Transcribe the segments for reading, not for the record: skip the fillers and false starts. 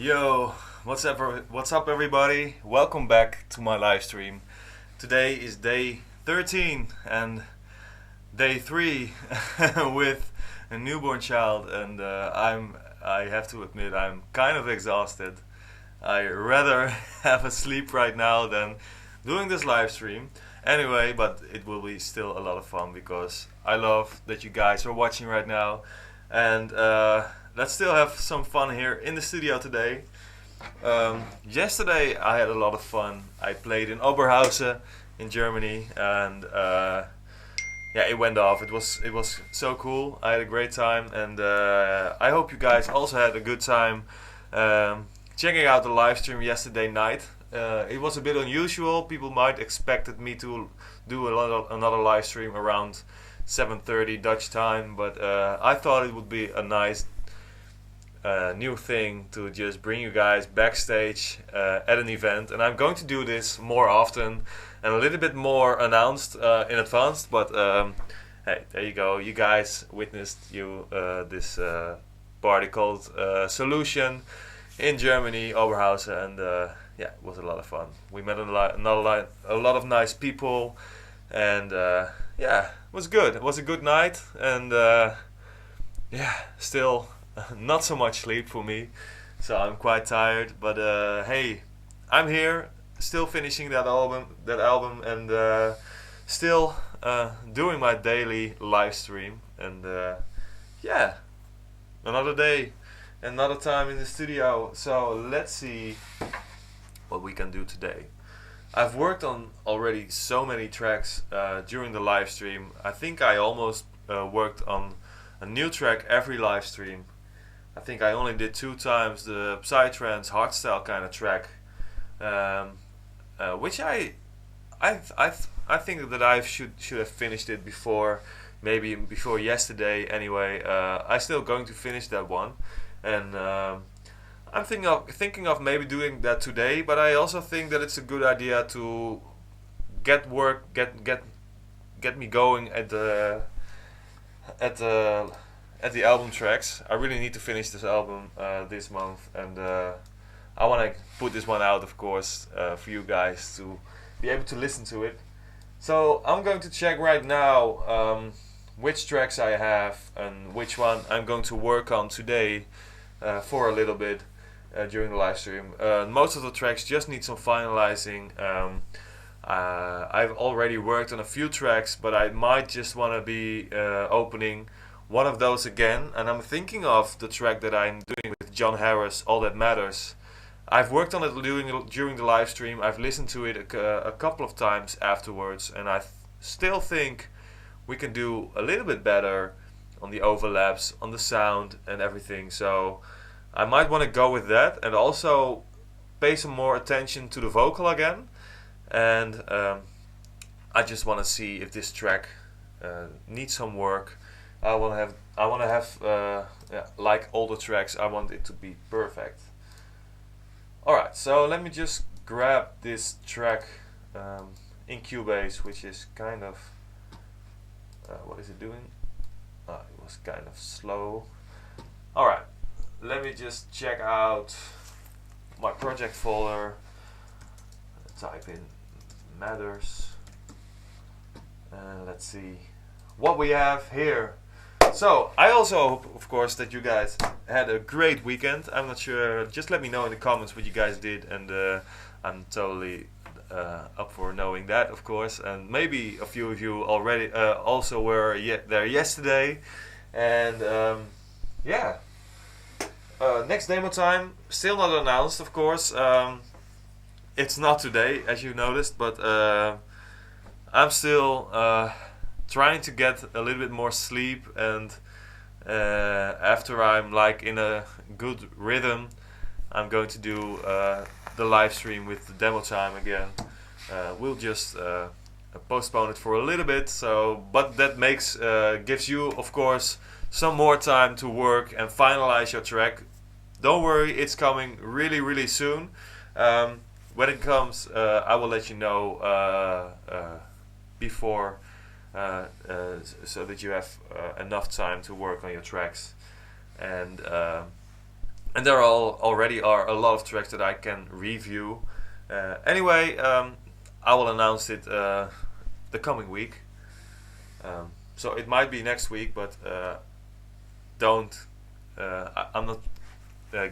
Yo, what's up everybody? Welcome back to my live stream. Today is day 13 and day 3 with a newborn child, and I have to admit I'm kind of exhausted. I rather have a sleep right now than doing this live stream. Anyway, but it will be still a lot of fun because I love that you guys are watching right now, and let's still have some fun here in the studio today. Yesterday I had a lot of fun. I played in Oberhausen in Germany, and yeah, it went off. It was so cool. I had a great time, and I hope you guys also had a good time checking out the live stream yesterday night. It was a bit unusual. People might expected me to do another live stream around 7:30 Dutch time, but I thought it would be a nice new thing to just bring you guys backstage at an event, and I'm going to do this more often and a little bit more announced in advance. But hey, there you go. You guys witnessed this party called Solution in Germany, Oberhausen, and yeah, it was a lot of fun. We met a lot of nice people, and yeah, it was good. It was a good night, and yeah, still not so much sleep for me, so I'm quite tired. But hey, I'm here, still finishing that album, and still doing my daily live stream. And yeah, another day, another time in the studio. So let's see what we can do today. I've worked on already so many tracks during the live stream. I think I almost worked on a new track every live stream. I think I only did 2 times the Psytrance hardstyle kind of track, which I think that I should have finished it before, maybe before yesterday. Anyway, I still going to finish that one, and I'm thinking of maybe doing that today. But I also think that it's a good idea to get me going at the album tracks. I really need to finish this album this month, and I want to put this one out, of course, for you guys to be able to listen to it. So I'm going to check right now which tracks I have and which one I'm going to work on today for a little bit during the live stream. Most of the tracks just need some finalizing. I've already worked on a few tracks, but I might just want to be opening one of those again, and I'm thinking of the track that I'm doing with John Harris, All That Matters. I've worked on it during the live stream. I've listened to it a couple of times afterwards, and I still think we can do a little bit better on the overlaps, on the sound and everything. So I might want to go with that, and also pay some more attention to the vocal again. And I just want to see if this track needs some work. I want to have yeah, like all the tracks, I want it to be perfect. Alright, so let me just grab this track in Cubase, which is kind of what is it doing? It was kind of slow. Alright, let me just check out my project folder, type in matters, and let's see what we have here. So I also hope, of course, that you guys had a great weekend. I'm not sure, just let me know in the comments what you guys did, and I'm totally up for knowing that, of course. And maybe a few of you already also were there yesterday. And yeah, next demo time, still not announced, of course. It's not today, as you noticed, but I'm still trying to get a little bit more sleep, and after I'm like in a good rhythm, I'm going to do the live stream with the demo time again. We'll just postpone it for a little bit, so but that gives you, of course, some more time to work and finalize your track. Don't worry, it's coming really soon. When it comes, I will let you know before, so that you have enough time to work on your tracks. And and there already are a lot of tracks that I can review. Anyway, I will announce it the coming week. So it might be next week, but I'm not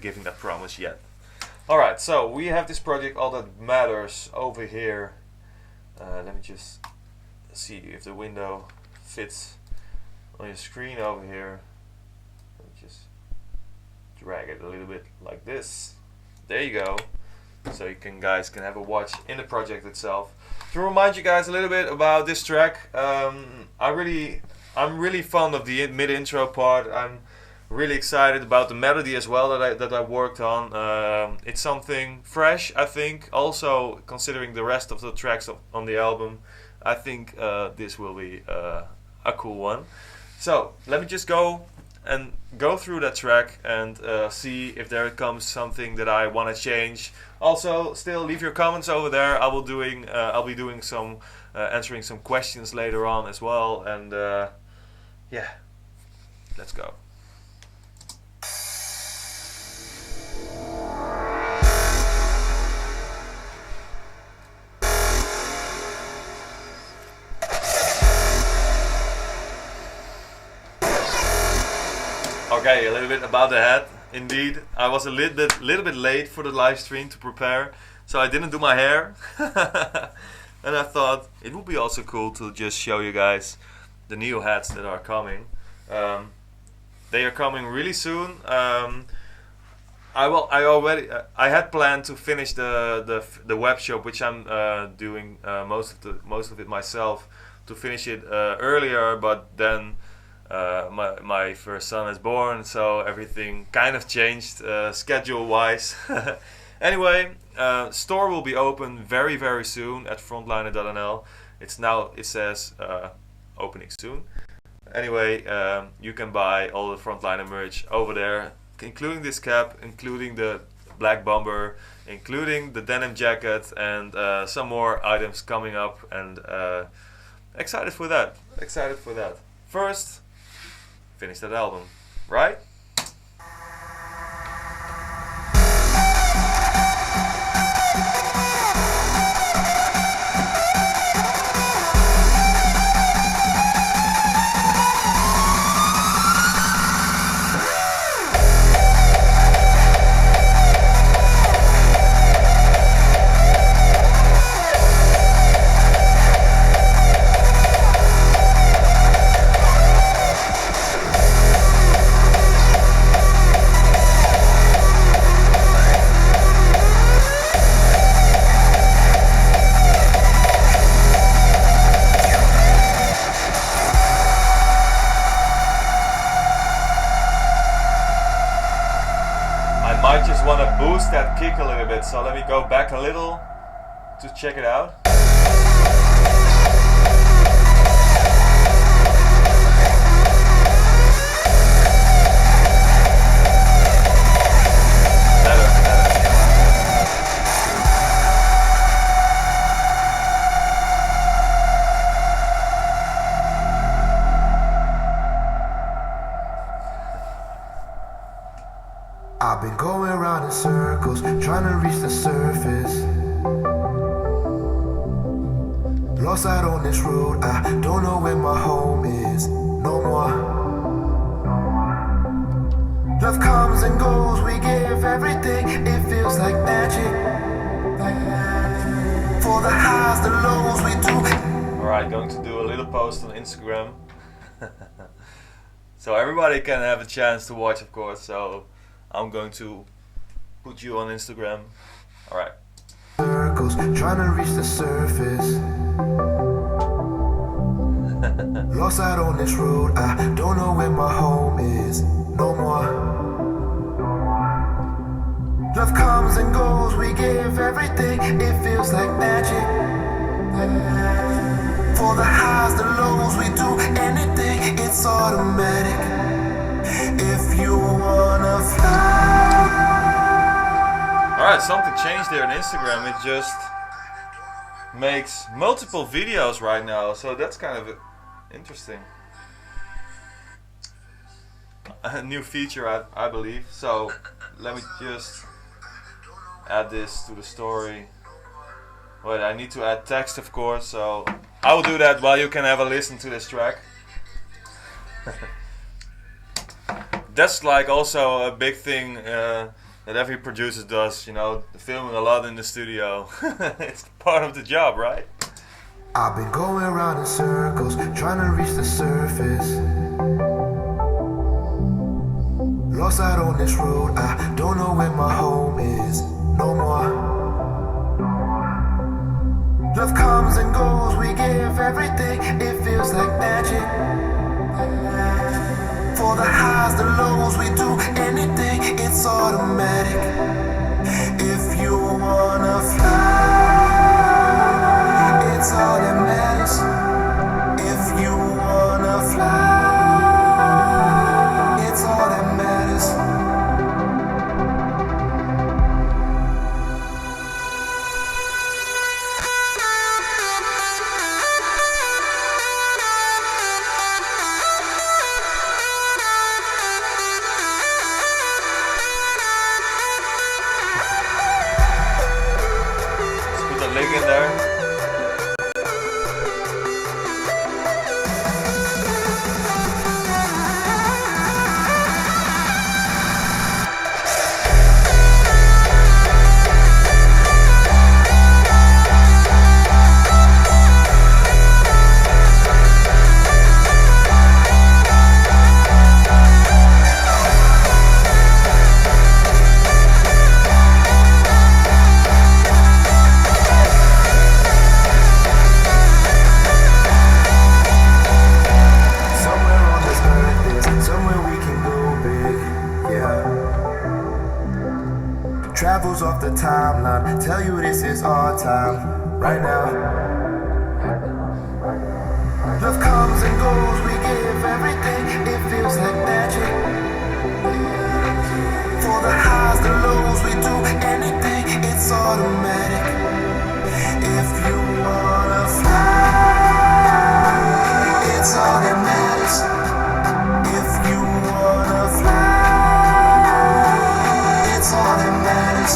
giving that promise yet. Alright, so we have this project, All That Matters, over here. Let me just see if the window fits on your screen over here. Let me just drag it a little bit like this. There you go. So you guys can have a watch in the project itself. To remind you guys a little bit about this track, I'm really fond of the mid-intro part. I'm really excited about the melody as well that I worked on. It's something fresh, I think. Also, considering the rest of the tracks on the album, I think this will be a cool one. So let me just go through that track and see if there comes something that I want to change. Also, still leave your comments over there. I'll be doing some answering some questions later on as well. And yeah, let's go. Okay, a little bit about the hat. Indeed, I was a little bit late for the live stream to prepare, so I didn't do my hair. And I thought it would be also cool to just show you guys the new hats that are coming. They are coming really soon. I had planned to finish the web shop, which I'm doing most of it myself, to finish it earlier, but then my first son is born, so everything kind of changed schedule wise. Anyway, store will be open very soon at frontliner.nl. It says opening soon. Anyway, you can buy all the Frontliner merch over there, including this cap, including the black bomber, including the denim jacket, and some more items coming up, and excited for that. First, finish that album, right? I just want to boost that kick a little bit, so let me go back a little to check it out. I've been going around in circles, trying to reach the surface. Lost out on this road, I don't know where my home is no more. Love comes and goes, we give everything, it feels like magic. For the highs, the lows, we do. Alright, going to do a little post on Instagram. So everybody can have a chance to watch, of course, so I'm going to put you on Instagram. Alright. Circles, trying to reach the surface. Lost out on this road, I don't know where my home is no more. Love comes and goes, we give everything, it feels like magic. For the highs, the lows, we do anything, it's automatic. If you wanna fly. Alright, something changed there on Instagram. It just makes multiple videos right now, so that's kind of interesting. a new feature, I believe. So let me just add this to the story. Wait, I need to add text, of course, so I will do that while you can have a listen to this track. That's like also a big thing that every producer does, you know, filming a lot in the studio. It's part of the job, right? I've been going around in circles, trying to reach the surface. Lost out on this road, I don't know where my home is no more. Love comes and goes, we give everything, it feels like magic. For the highs, the lows, we do anything, it's automatic. If you wanna fly, it's all that matters. If you wanna fly, it's all that matters. In there. Travels off the timeline, tell you this is our time, right now. Love comes and goes, we give everything, it feels like magic. For the highs, the lows, we do anything, it's automatic. If you wanna fly, it's all that matters. If you wanna fly, it's all that matters.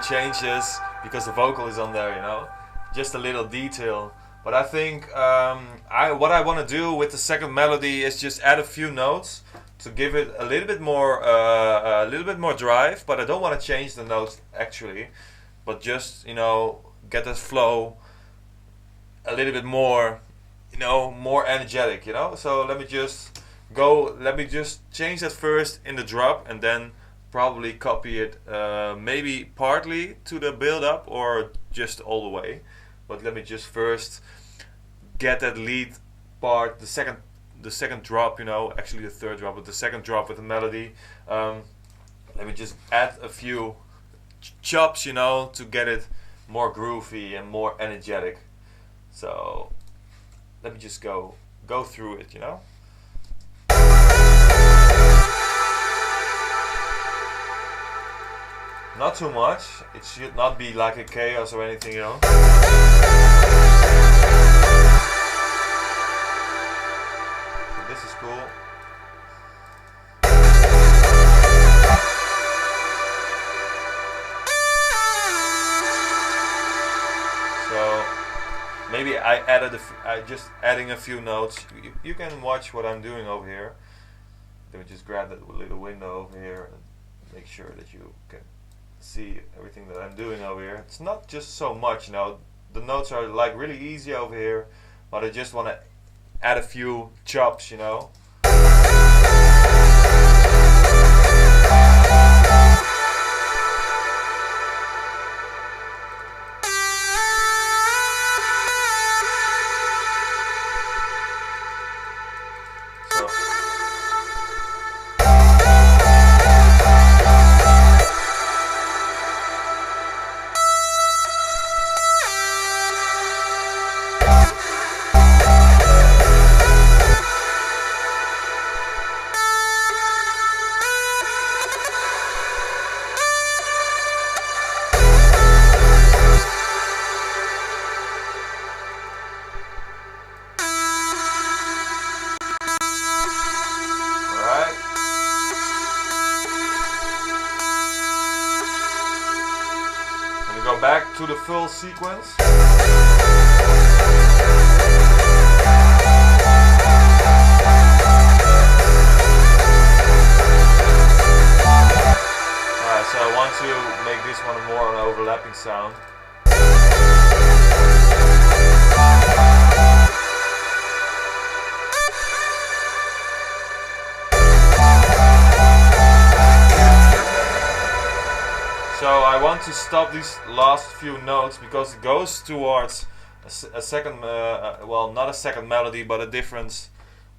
Changes because the vocal is on there, you know, just a little detail. But I think what I want to do with the second melody is just add a few notes to give it a little bit more drive. But I don't want to change the notes actually, but just, you know, get that flow a little bit more, you know, more energetic, you know. So let me just change that first in the drop and then probably copy it maybe partly to the build up or just all the way. But let me just first get that lead part, the second drop, you know, actually the third drop, but the second drop with the melody. Let me just add a few chops, you know, to get it more groovy and more energetic. So let me just go through it, you know. Not too much, it should not be like a chaos or anything, you know. So this is cool. So maybe I just adding a few notes. You can watch what I'm doing over here. Then we just grab that little window over here and make sure that you can see everything that I'm doing over here. It's not just so much, you know, the notes are like really easy over here, but I just want to add a few chops, you know. back to the full sequence. Alright, so I want to make this one more an overlapping sound. So I want to stop these last few notes because it goes towards a second, well, not a second melody, but a different.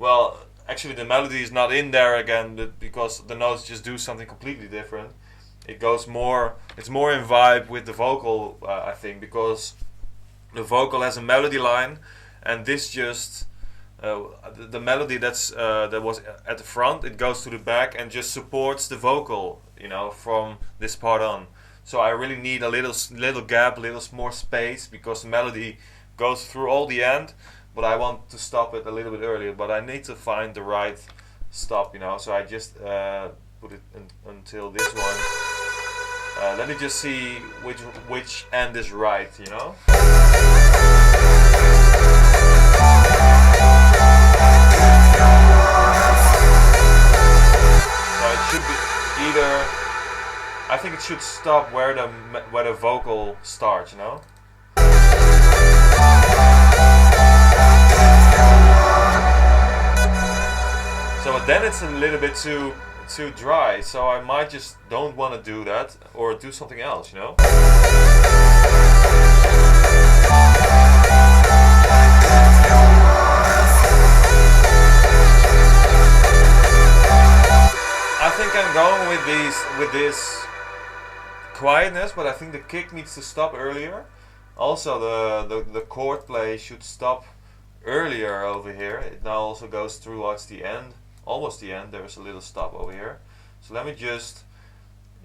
Well, actually the melody is not in there again, but because the notes just do something completely different. It goes more, it's more in vibe with the vocal, I think, because the vocal has a melody line, and this just the melody that was at the front, it goes to the back and just supports the vocal, you know, from this part on. So I really need a little gap, a little more space, because the melody goes through all the end, but I want to stop it a little bit earlier. But I need to find the right stop, you know. So I just put it until this one. Let me just see which end is right, you know. So it should be either. I think it should stop where the vocal starts, you know. So then it's a little bit too dry. So I might just don't want to do that or do something else, you know. I think I'm going with this quietness, but I think the kick needs to stop earlier. Also the chord play should stop earlier over here. It now also goes towards the end, almost the end. There's a little stop over here. So let me just,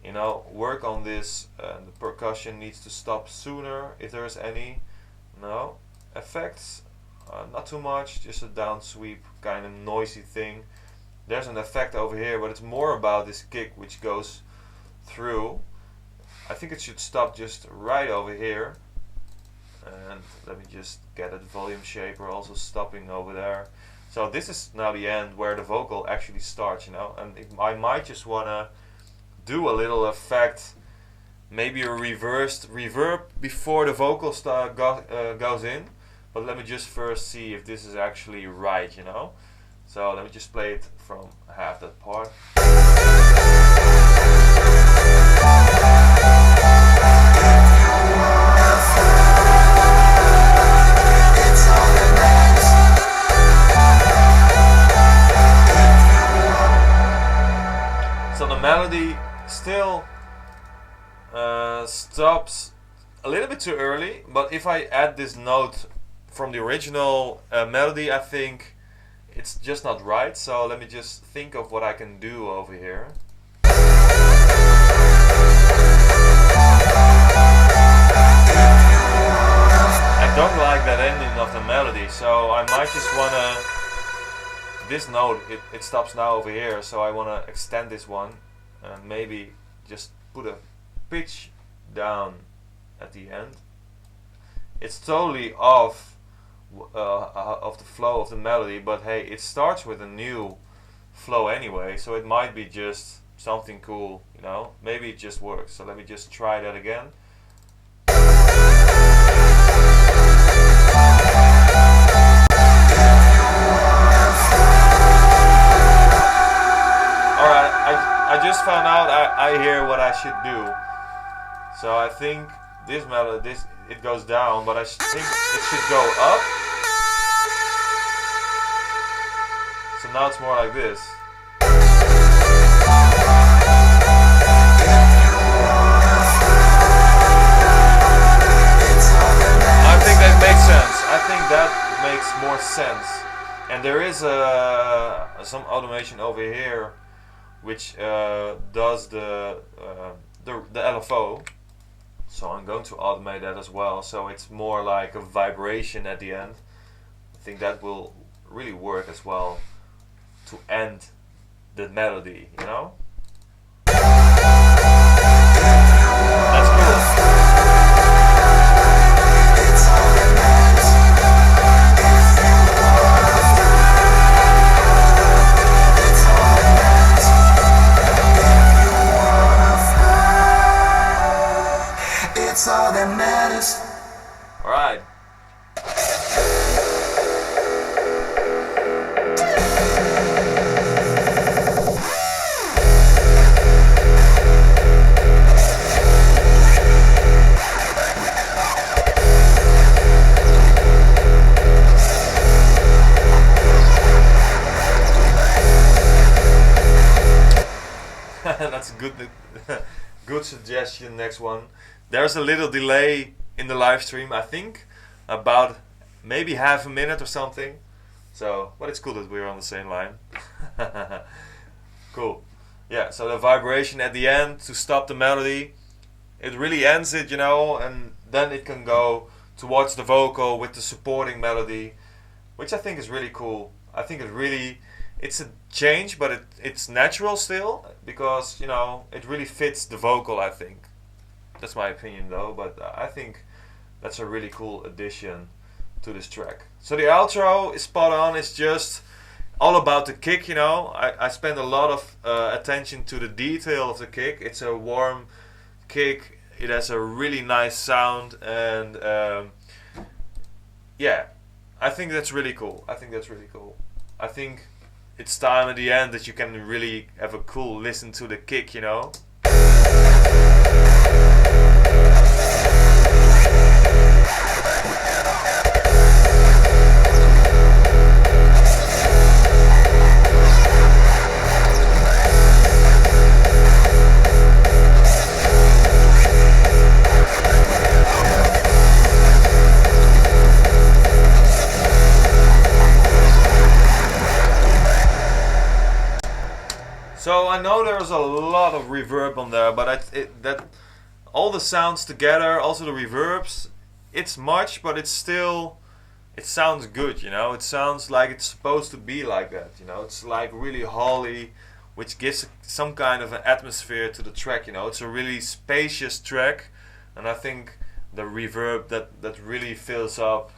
you know, work on this. The percussion needs to stop sooner if there is any. No effects, not too much, just a down sweep kind of noisy thing. There's an effect over here, but it's more about this kick which goes through. I think it should stop just right over here. And let me just get a volume shaper also stopping over there. So this is now the end where the vocal actually starts, you know. And I might just want to do a little effect, maybe a reversed reverb before the vocal goes in. But let me just first see if this is actually right, you know. So let me just play it from half that part. So the melody still stops a little bit too early, but if I add this note from the original melody, I think it's just not right. So let me just think of what I can do over here. I don't like that ending of the melody, so I might just wanna, this note, it stops now over here, so I wanna extend this one and maybe just put a pitch down at the end. It's totally off of the flow of the melody, but hey, it starts with a new flow anyway, so it might be just something cool, you know. Maybe it just works. So let me just try that again. Alright, I just found out I hear what I should do. So I think this melody, it goes down, but I think it should go up. So now it's more like this. I think that makes sense. I think that makes more sense. And there is some automation over here which does the LFO. So I'm going to automate that as well, so it's more like a vibration at the end. I think that will really work as well to end the melody, you know? That's cool. That's a good, good suggestion. Next one. There's a little delay in the live stream, I think, about maybe half a minute or something. So, but it's cool that we're on the same line. Cool. Yeah. So the vibration at the end to stop the melody, it really ends it, you know, and then it can go towards the vocal with the supporting melody, which I think is really cool. I think it's a change, but it's natural still, because, you know, it really fits the vocal, I think. That's my opinion though, but I think that's a really cool addition to this track. So the outro is spot on. It's just all about the kick, you know. I spend a lot of attention to the detail of the kick. It's a warm kick. It has a really nice sound, and yeah, I think that's really cool. I think it's time at the end that you can really have a cool listen to the kick, you know. So I know there's a lot of reverb on there, but that all the sounds together, also the reverbs, it's much, but it sounds good, you know. It sounds like it's supposed to be like that, you know. It's like really holly, which gives some kind of an atmosphere to the track, you know. It's a really spacious track, and I think the reverb that really fills up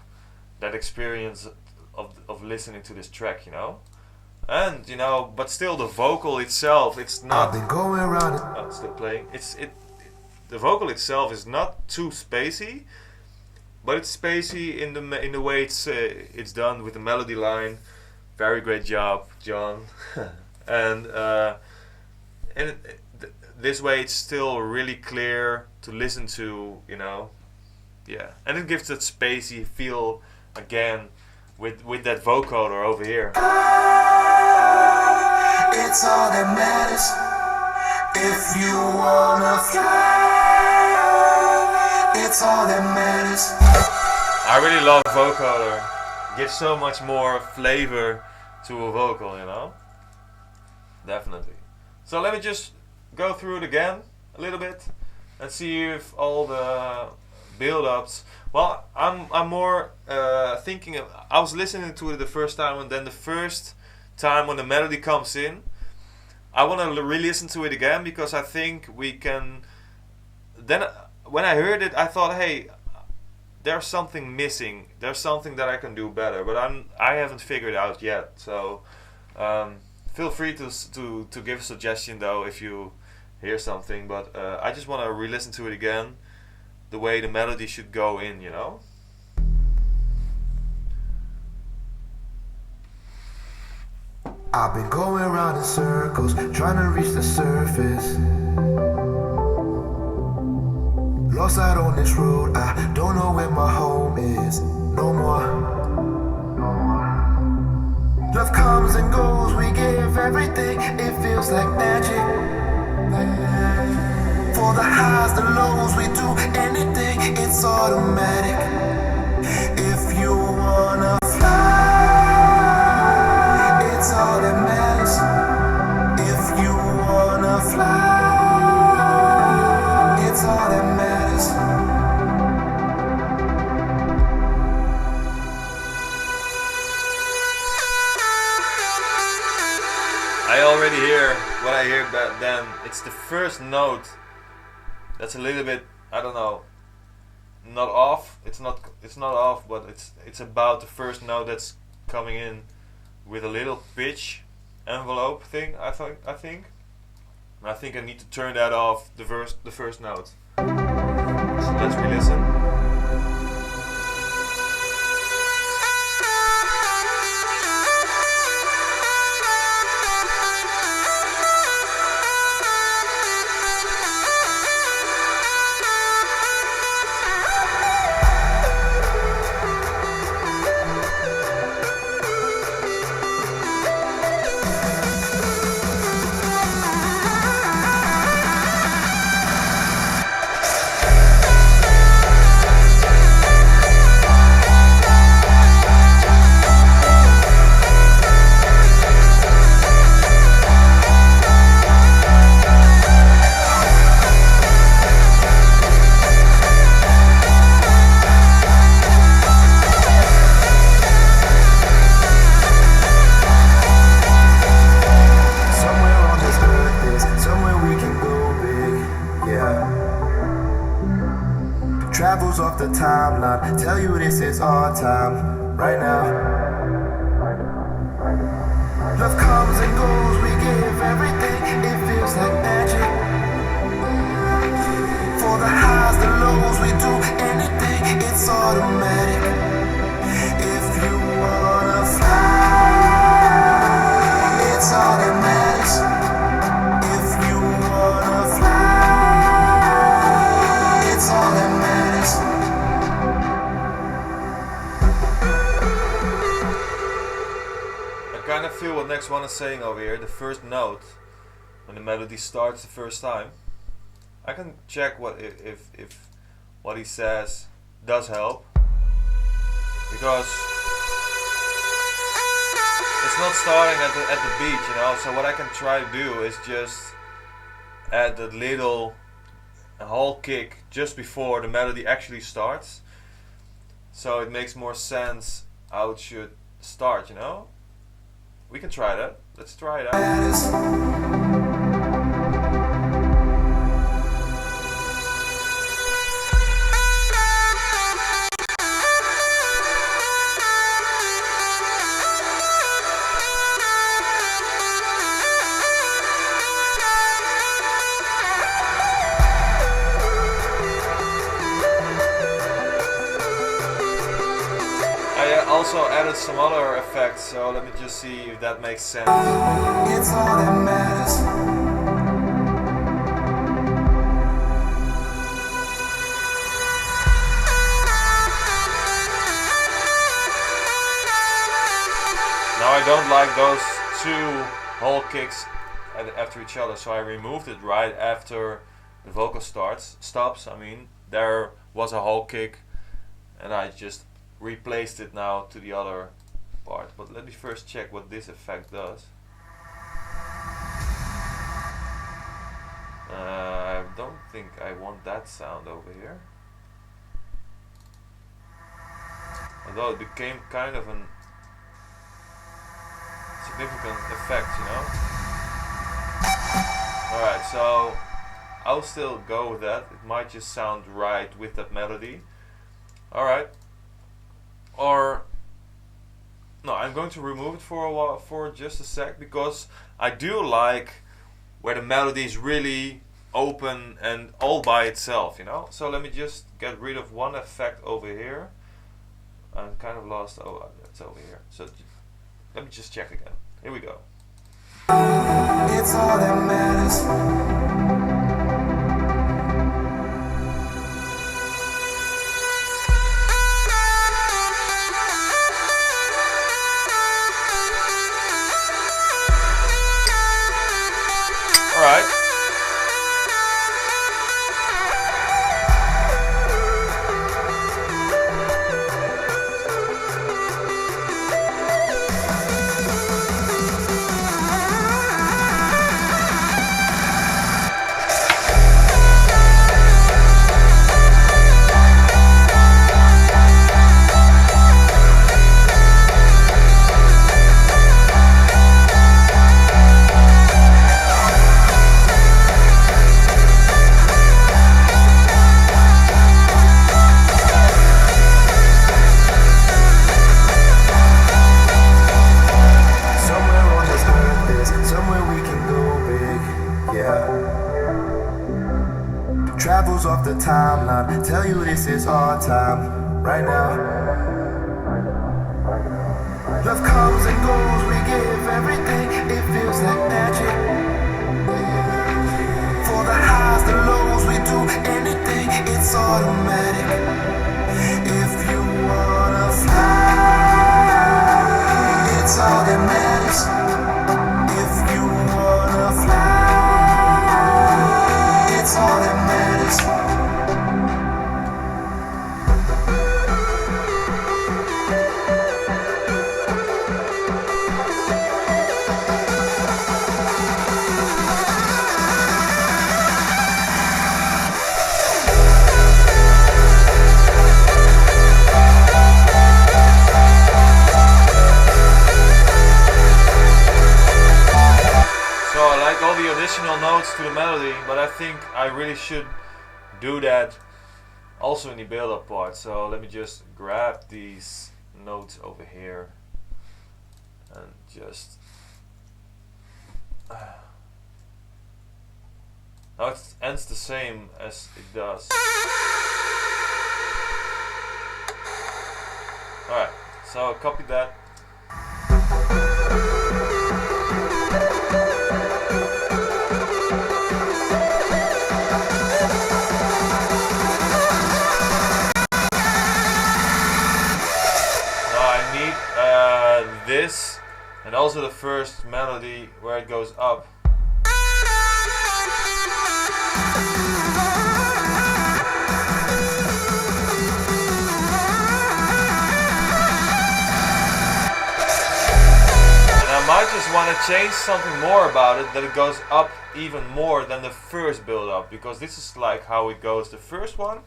that experience of listening to this track, you know. And, you know, but still the vocal itself, it's not... I've been going around it. Oh, it's still playing. The vocal itself is not too spacey, but it's spacey in the way it's done with the melody line. Very great job, John. And this way it's still really clear to listen to, you know. Yeah, and it gives that spacey feel again with that vocoder over here. It's all that matters. If you wanna fly, it's all that matters. I really love vocoder. It gives so much more flavor to a vocal, you know. Definitely. So let me just go through it again a little bit and see if all the build-ups. Well, I'm more thinking of. I was listening to it the first time, and then the first time when the melody comes in, I want to re-listen to it again, because I think we can. Then when I heard it, I thought, hey, there's something missing. There's something that I can do better, but I haven't figured it out yet. So feel free to give a suggestion though if you hear something. But I just want to re-listen to it again, the way the melody should go in, you know. I've been going around in circles, trying to reach the surface. Lost out on this road, I don't know where my home is. No more. Love comes and goes, we give everything, it feels like magic. For the highs, the lows, we do anything, it's automatic. If you wanna fly, it's all that matters. If you wanna fly, it's all that matters. I already hear what I hear back then. It's the first note that's a little bit, I don't know, not off. It's not off, but it's about the first note that's coming in with a little pitch envelope thing. I think I need to turn that off the first note. So let's re-listen. Travels off the timeline, tell you this is our time, right now. Love comes and goes, we give everything, it feels like magic. For the highs, the lows, we do anything, it's automatic. If you wanna fly, it's all that matters. If you wanna fly, it's all that matters. I kind of feel what next one is saying over here. The first note, when the melody starts the first time, I can check what if what he says does help, because it's not starting at the beat, you know. So what I can try to do is just add that little whole kick just before the melody actually starts, so it makes more sense how it should start, you know. We can try that. Let's try it out. I also added some other effects, so let me just see if that makes sense. It's all that matters. Now I don't like those two whole kicks after each other, so I removed it right after the vocal stops. I mean, there was a whole kick, and I just replaced it now to the other part. But let me first check what this effect does. I don't think I want that sound over here, although it became kind of an significant effect, you know. Alright, so I'll still go with that. It might just sound right with that melody. Alright. Or no, I'm going to remove it for a while, for just a sec, because I do like where the melody is really open and all by itself, you know. So let me just get rid of one effect over here. I'm kind of lost. Oh, that's over here. So let me just check again. Here we go. It's all that matters. Alright. Travels off the timeline, tell you this is our time, right now. Love comes and goes, we give everything, it feels like magic. For the highs, the lows, we do anything, it's automatic. If you wanna fly, it's all that matters. If you wanna fly, it's all that matters. All the additional notes to the melody, but I think I really should do that also in the build-up part. So let me just grab these notes over here and just now it ends the same as it does. Alright, so copy that. Now I need this and also the first melody where it goes up. I might just want to change something more about it, that it goes up even more than the first build up, because this is like how it goes the first one.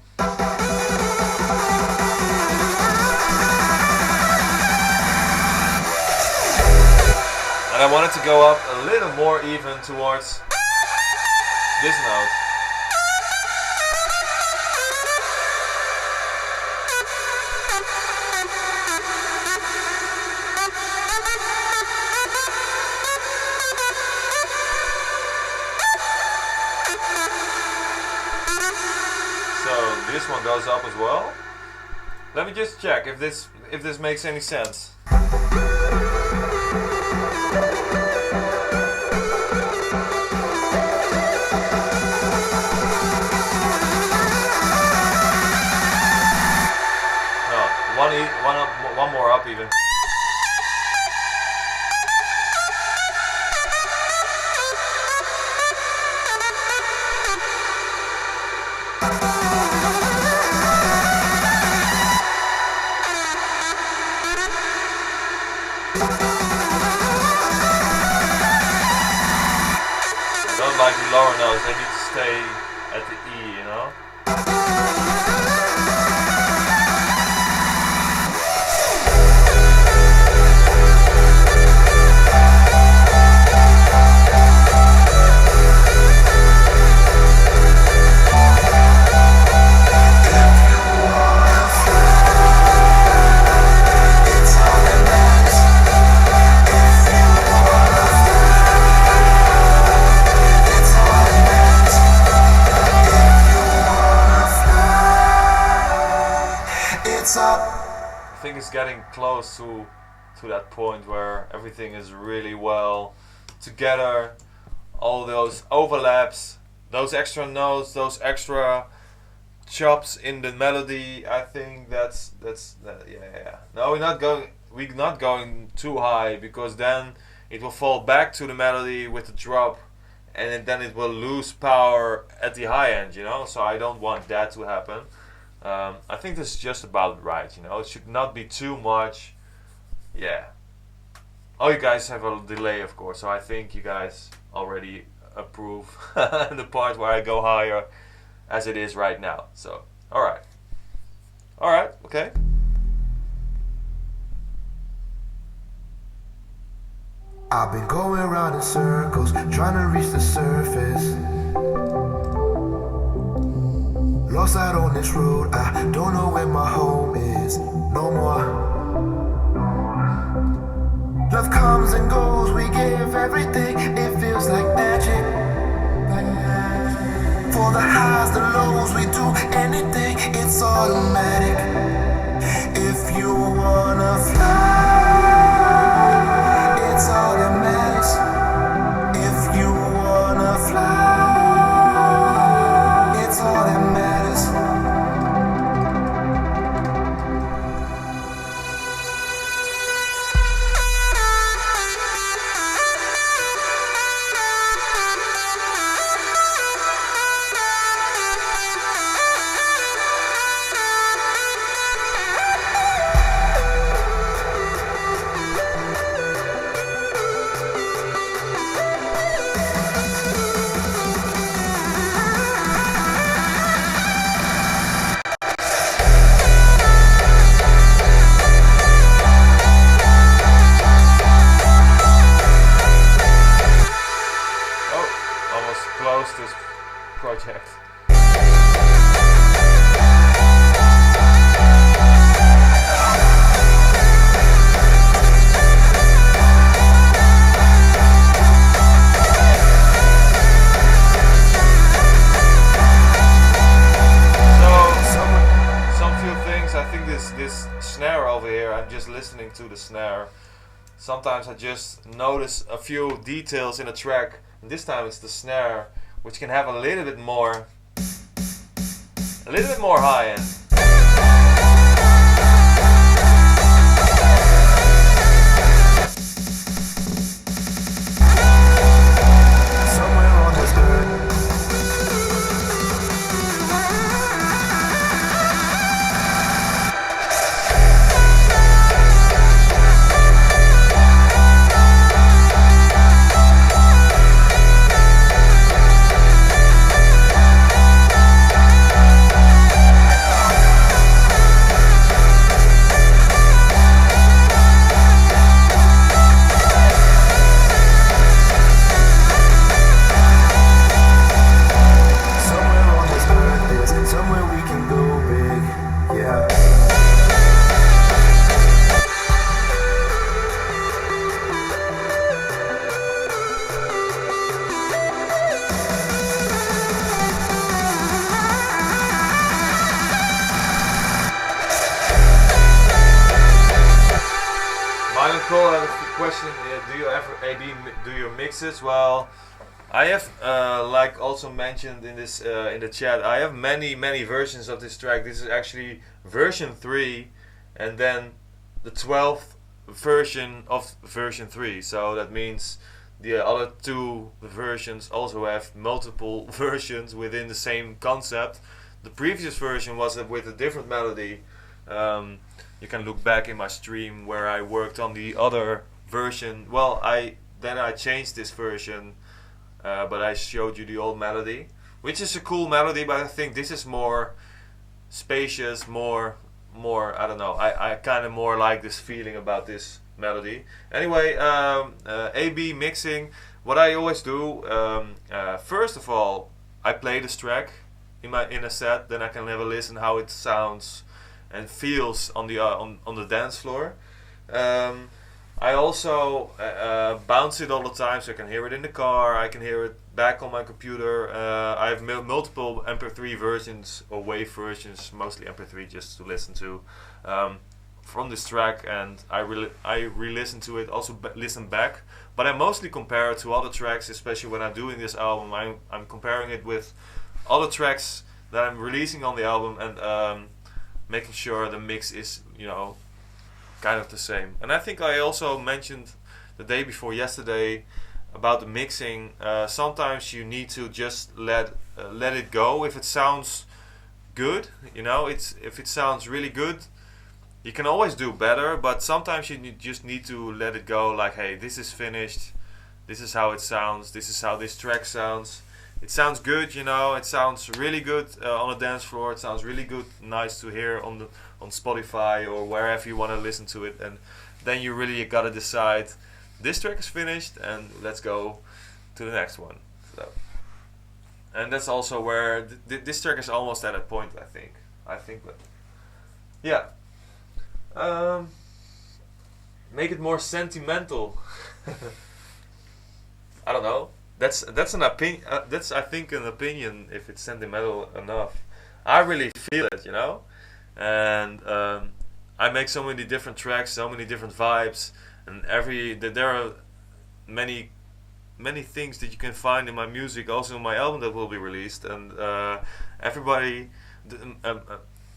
And I want it to go up a little more even towards this note. This one goes up as well. Let me just check if this makes any sense. No, one more up even. Like the lower notes, they need to stay at the E, you know? I think it's getting close to that point where everything is really well together. All those overlaps, those extra notes, those extra chops in the melody. I think that's yeah. No, we're not going too high, because then it will fall back to the melody with the drop, and then it will lose power at the high end, you know. So I don't want that to happen. I think this is just about right, you know. It should not be too much. Yeah. Oh, you guys have a delay, of course, so I think you guys already approve the part where I go higher as it is right now. So, alright. Alright, okay. I've been going around in circles, trying to reach the surface. Lost out on this road, I don't know where my home is no more. Love comes and goes, we give everything, it feels like magic. For the highs, the lows, we do anything, it's automatic. If you wanna fly, it's all that matters. If you wanna fly, it's all that matters. This project. to the snare. Sometimes I just notice a few details in a track, and this time it's the snare, which can have a little bit more high end. Do your mixes? Well, I have, like also mentioned in this in the chat, I have many versions of this track. This is actually version 3, and then the 12th version of version 3. So that means the other 2 versions also have multiple versions within the same concept. The previous version was with a different melody. You can look back in my stream where I worked on the other version. Well, I changed this version, but I showed you the old melody, which is a cool melody, but I think this is more spacious, more I don't know, I kind of more like this feeling about this melody. Anyway, A/B mixing, what I always do, first of all, I play this track in a set, then I can have a listen how it sounds and feels on the dance floor. I also bounce it all the time, so I can hear it in the car, I can hear it back on my computer. I have multiple MP3 versions or WAV versions, mostly MP3 just to listen to, from this track, and I re-listen to it, also listen back. But I mostly compare it to other tracks, especially when I'm doing this album. I'm comparing it with other tracks that I'm releasing on the album, and making sure the mix is, kind of the same. And I think I also mentioned the day before yesterday about the mixing. Sometimes you need to just let it go. If it sounds good, if it sounds really good, you can always do better. But sometimes you just need to let it go. Like, hey, this is finished. This is how it sounds. This is how this track sounds. It sounds good, it sounds really good on a dance floor. It sounds really good, nice to hear on Spotify or wherever you want to listen to it. And then you really gotta decide, this track is finished and let's go to the next one. So, and that's also where this track is almost at a point, I think, but yeah. Make it more sentimental. I don't know. That's an opinion. That's, I think, an opinion. If it's sentimental enough, I really feel it, And I make so many different tracks, so many different vibes, and there are many things that you can find in my music, also in my album that will be released. And everybody,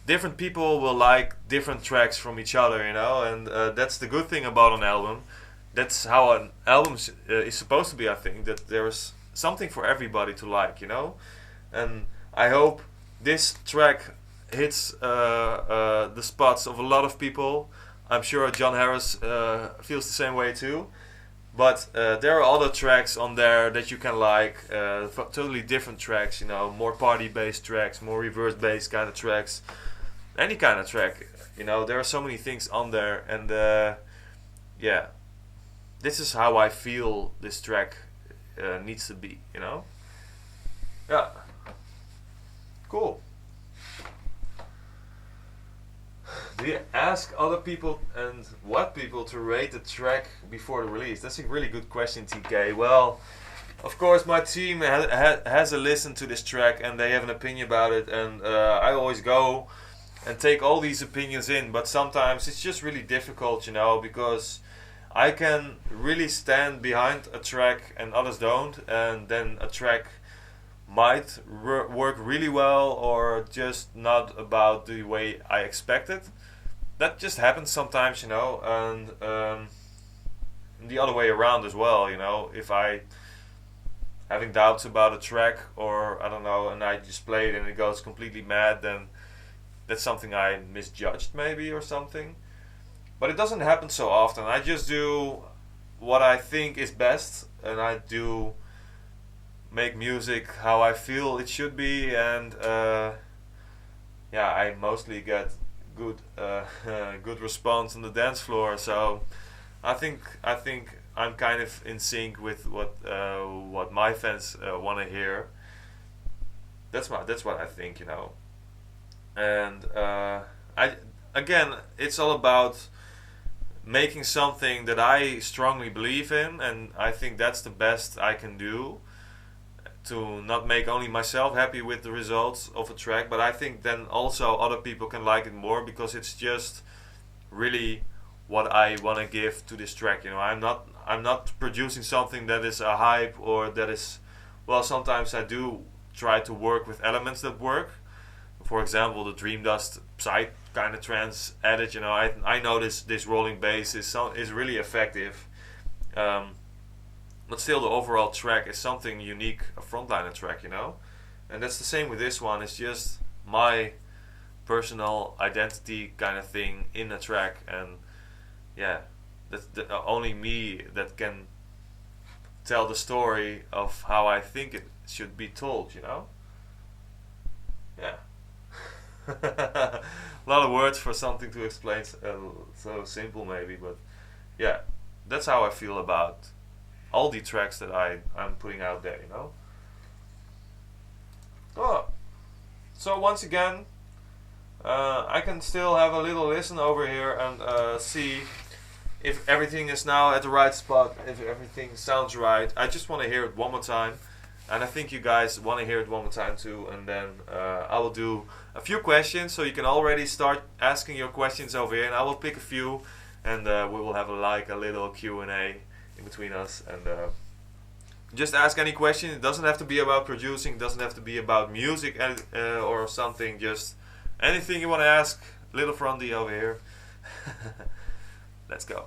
different people will like different tracks from each other, And that's the good thing about an album. That's how an album is supposed to be, I think, that there's something for everybody to like, And I hope this track hits the spots of a lot of people. I'm sure John Harris feels the same way too. But there are other tracks on there that you can like, totally different tracks, more party-based tracks, more reverse-based kind of tracks, any kind of track, There are so many things on there, and yeah. This is how I feel this track needs to be, Yeah. Cool. Do you ask other people and what people to rate the track before the release? That's a really good question, TK. Well, of course, my team has a listen to this track and they have an opinion about it, and I always go and take all these opinions in, but sometimes it's just really difficult, because I can really stand behind a track and others don't, and then a track might work really well or just not about the way I expected. That just happens sometimes, and the other way around as well, if I having doubts about a track, or I don't know, and I just play it and it goes completely mad, then that's something I misjudged maybe or something. But it doesn't happen so often. I just do what I think is best, and I do make music how I feel it should be, and I mostly get good good response on the dance floor. So I think I'm kind of in sync with what my fans want to hear. That's what I think, and it's all about making something that I strongly believe in, and I think that's the best I can do, to not make only myself happy with the results of a track, but I think then also other people can like it more, because it's just really what I want to give to this track. I'm not producing something that is a hype, or that is, well, sometimes I do try to work with elements that work. For example, the Dream Dust Psy kind of trance added. I know this rolling bass is really effective, but still the overall track is something unique, a Frontliner track, and that's the same with this one. It's just my personal identity kind of thing in a track, and that's only me that can tell the story of how I think it should be told, Yeah. A lot of words for something to explain, so simple maybe, but yeah, that's how I feel about all the tracks that I'm putting out there, Oh, so once again, I can still have a little listen over here and see if everything is now at the right spot, if everything sounds right. I just want to hear it one more time, and I think you guys want to hear it one more time too, and then I will do a few questions, so you can already start asking your questions over here, and I will pick a few, and we will have a little Q&A in between us, and just ask any question. It doesn't have to be about producing, it doesn't have to be about music or something, just anything you want to ask. Little Fronty over here. Let's go.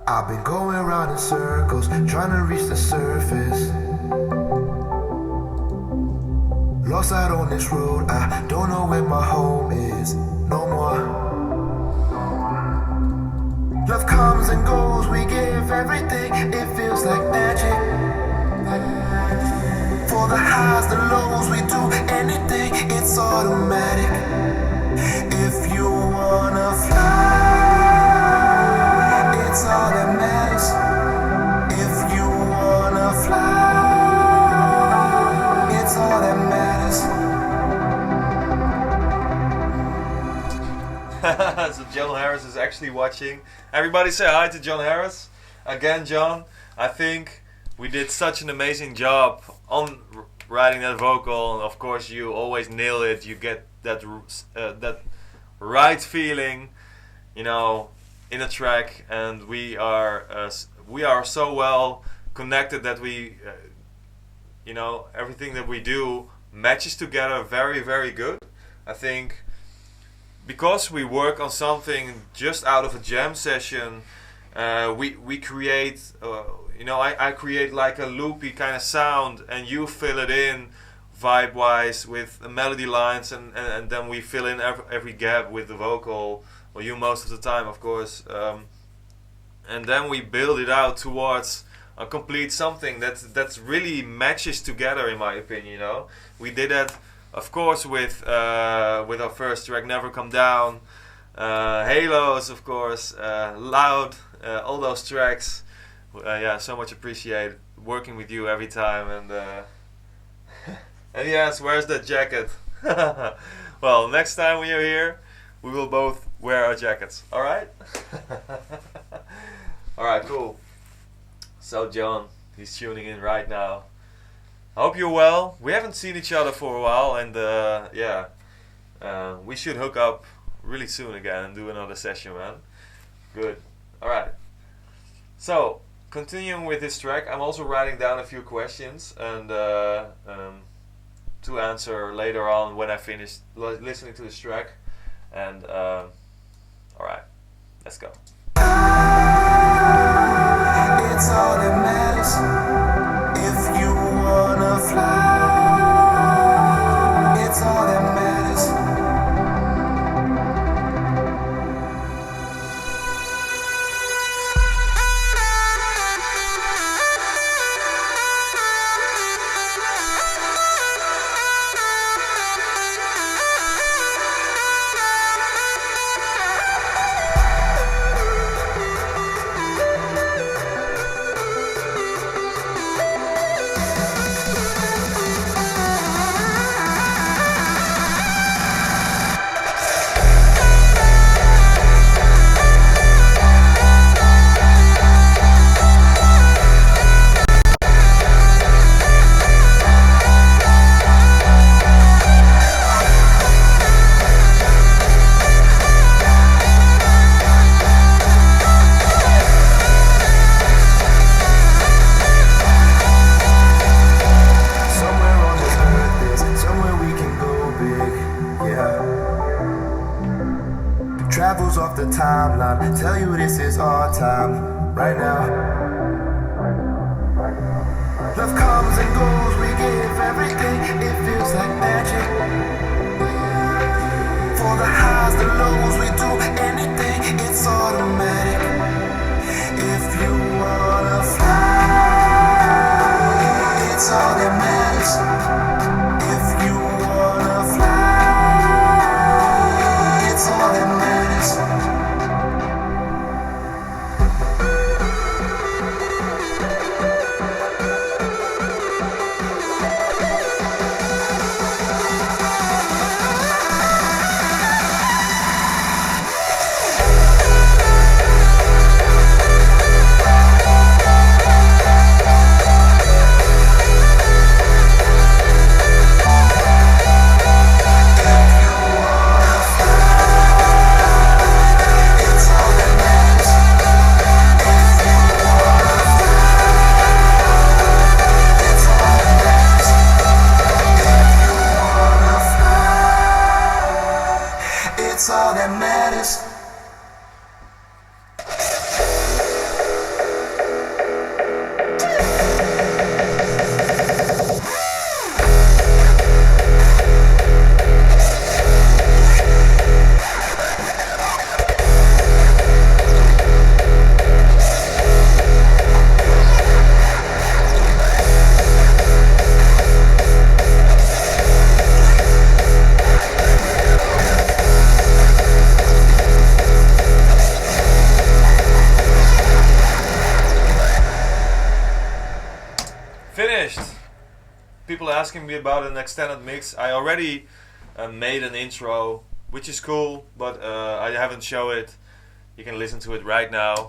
I've been going around in circles, trying to reach the surface. Lost out on this road, I don't know where my home is no more. Love comes and goes, we give everything, it feels like magic. For the highs, the lows, we do anything, it's automatic. If you wanna fly, it's all that matters. If you wanna fly, it's all that matters. So John Harris is actually watching. Everybody say hi to John Harris. Again, John, I think we did such an amazing job on writing that vocal, and of course you always nail it. You get that right feeling, in a track, and we are so well connected that we you know, everything that we do matches together very, very good. I think because we work on something just out of a jam session, we create, you know, I create like a loopy kind of sound, and you fill it in vibe wise with melody lines, and then we fill in every gap with the vocal, or you most of the time, of course, and then we build it out towards a complete something that's really matches together, in my opinion. You know, we did that, of course, with our first track, Never Come Down, Halos, of course, Loud, all those tracks. Yeah, so much appreciate working with you every time, and and yes, where's that jacket? Well, next time when you're here, we will both wear our jackets. All right? All right, cool. So John, he's tuning in right now. I hope you're well. We haven't seen each other for a while, and yeah, we should hook up really soon again and do another session, man. Good. All right. So continuing with this track, I'm also writing down a few questions and to answer later on when I finish listening to this track. And all right, let's go. It's all that matters. If you wanna fly, it's all that matters. Travels off the timeline. Tell you this is our time right now. Love comes and goes, we give everything. It feels like magic. For the highs, the lows, we do anything. It's automatic. If you wanna fly, it's all that matters. If you wanna fly, it's all that matters. It's all that matters. Finished. People asking me about an extended mix. I already made an intro, which is cool, but I haven't shown it. You can listen to it right now.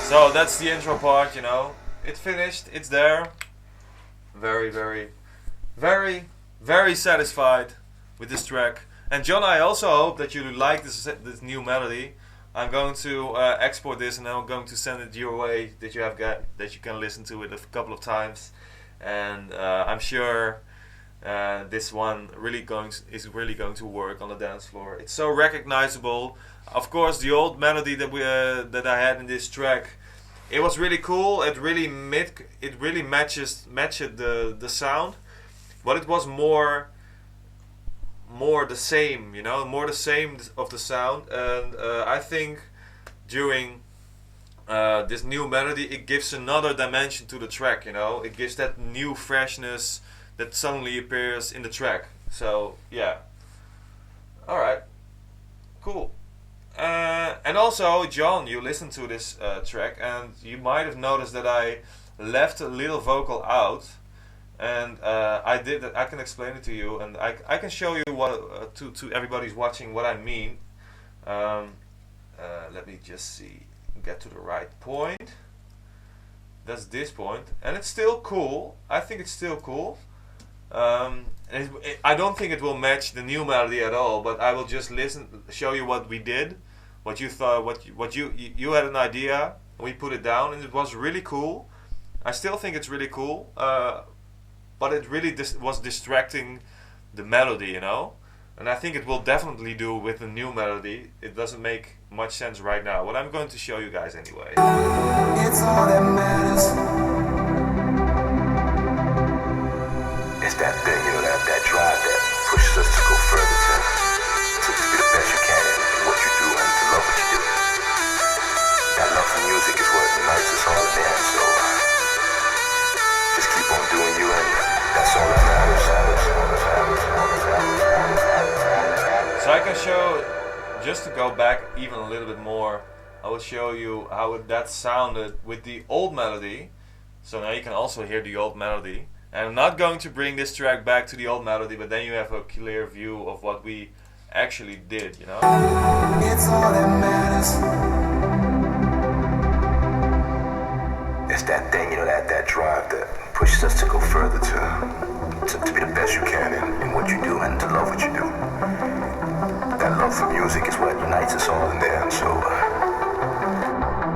So that's the intro part, you know. It's finished, it's there. Very, very, very, very satisfied with this track. And John, I also hope that you like this new melody. I'm going to export this and I'm going to send it your way that you can listen to it a couple of times. And I'm sure this one is really going to work on the dance floor. It's so recognizable. Of course, the old melody that I had in this track, it was really cool. It really matched the sound, but it was more the same, you know, more the same of the sound. And I think during this new melody, it gives another dimension to the track. You know, it gives that new freshness that suddenly appears in the track. So yeah, all right, cool. And also, John, you listened to this track, and you might have noticed that I left a little vocal out, and I did that. I can explain it to you, and I can show you what to everybody's watching what I mean. Let me just see, get to the right point. That's this point, and it's still cool. I think it's still cool. I don't think it will match the new melody at all, but I will just show you what we did, what you thought, what you had an idea, and we put it down, and it was really cool. I still think it's really cool, but it really was distracting the melody, you know. And I think it will definitely do with the new melody. It doesn't make much sense right now. What I'm going to show you guys anyway. It's all that matters. It's that thing, you know, that drive that pushes us to go further, to be the best you can in what you do and to love what you do. That love for music is what unites us all in the end, so just keep on doing you, and that's all that matters. So I can show, just to go back even a little bit more, I will show you how that sounded with the old melody. So now you can also hear the old melody. And I'm not going to bring this track back to the old melody, but then you have a clear view of what we actually did, you know? It's all that matters. It's that thing, you know, that drive that pushes us to go further, to be the best you can in what you do and to love what you do. That love for music is what unites us all in there, so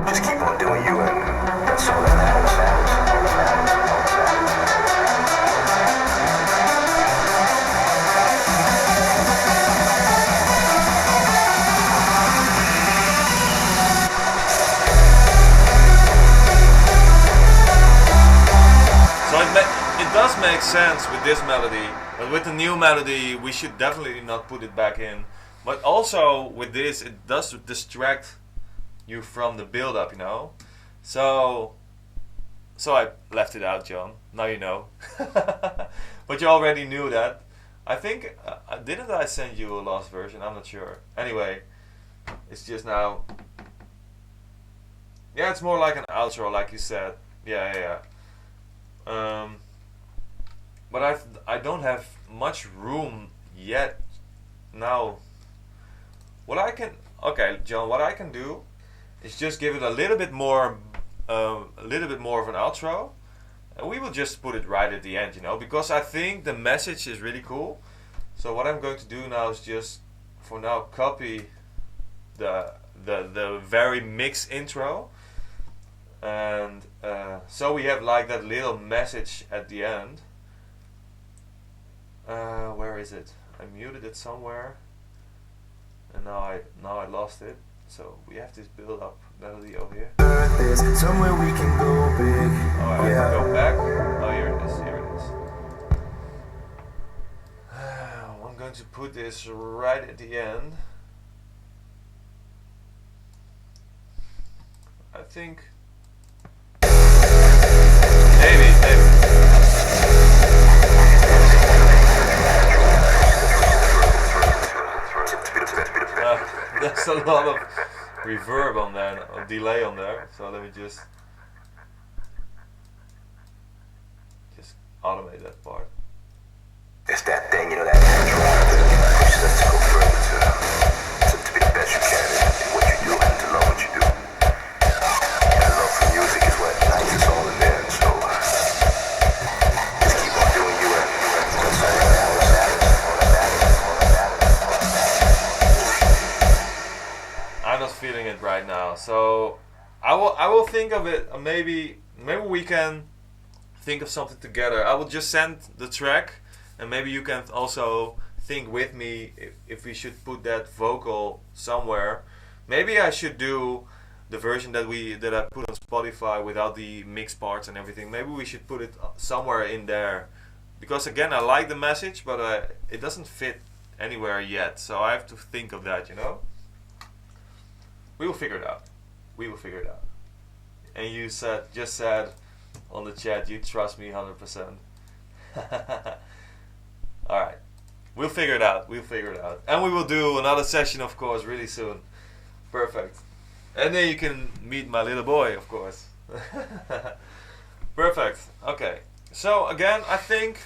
just keep on doing you, and that's all that matters. It does make sense with this melody, but with the new melody we should definitely not put it back in. But also with this, it does distract you from the build-up, you know. So I left it out, John. Now you know. But you already knew that. I think didn't I send you a last version? I'm not sure. Anyway, it's just now. Yeah, it's more like an outro, like you said. Yeah. But I don't have much room yet. Now, John, what I can do is just give it a little bit more of an outro, and we will just put it right at the end, you know, because I think the message is really cool. So what I'm going to do now is just, for now, copy the very mixed intro, and so we have like that little message at the end. Where is it? I muted it somewhere, and now I lost it. So we have this build up melody over here. There's somewhere we can go big. Oh, I have to go back. Oh, here it is. I'm going to put this right at the end. I think. Maybe. There's a lot of reverb on there, or delay on there, so let me just automate that part. It's that thing, you know, that drive that pushes us to go further, to be the best you can in what you do and to love what you do. That love not feeling it right now. So I will think of it. Maybe we can think of something together. I will just send the track, and maybe you can also think with me if we should put that vocal somewhere. Maybe I should do the version that I put on Spotify without the mix parts and everything. Maybe we should put it somewhere in there, because again I like the message, but it doesn't fit anywhere yet. So I have to think of that. We will figure it out. We will figure it out. And you just said on the chat, you trust me 100%. All right. We'll figure it out. And we will do another session, of course, really soon. Perfect. And then you can meet my little boy, of course. Perfect. Okay. So again, I think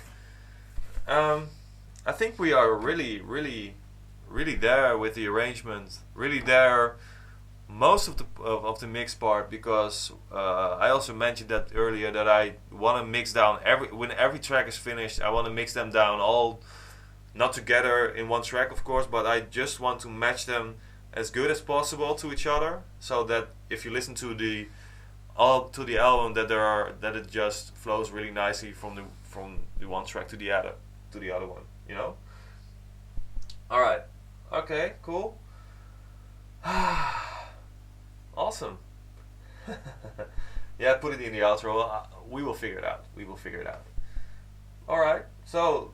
we are really, really, really there with the arrangement. Really there most of the mix part, because I also mentioned that earlier, that I want to mix down when every track is finished. I want to mix them down all, not together in one track, of course, but I just want to match them as good as possible to each other, so that if you listen to the album, that it just flows really nicely from the one track to the other one. All right. Okay. Cool. Awesome. Yeah, put it in the outro. We will figure it out. All right. So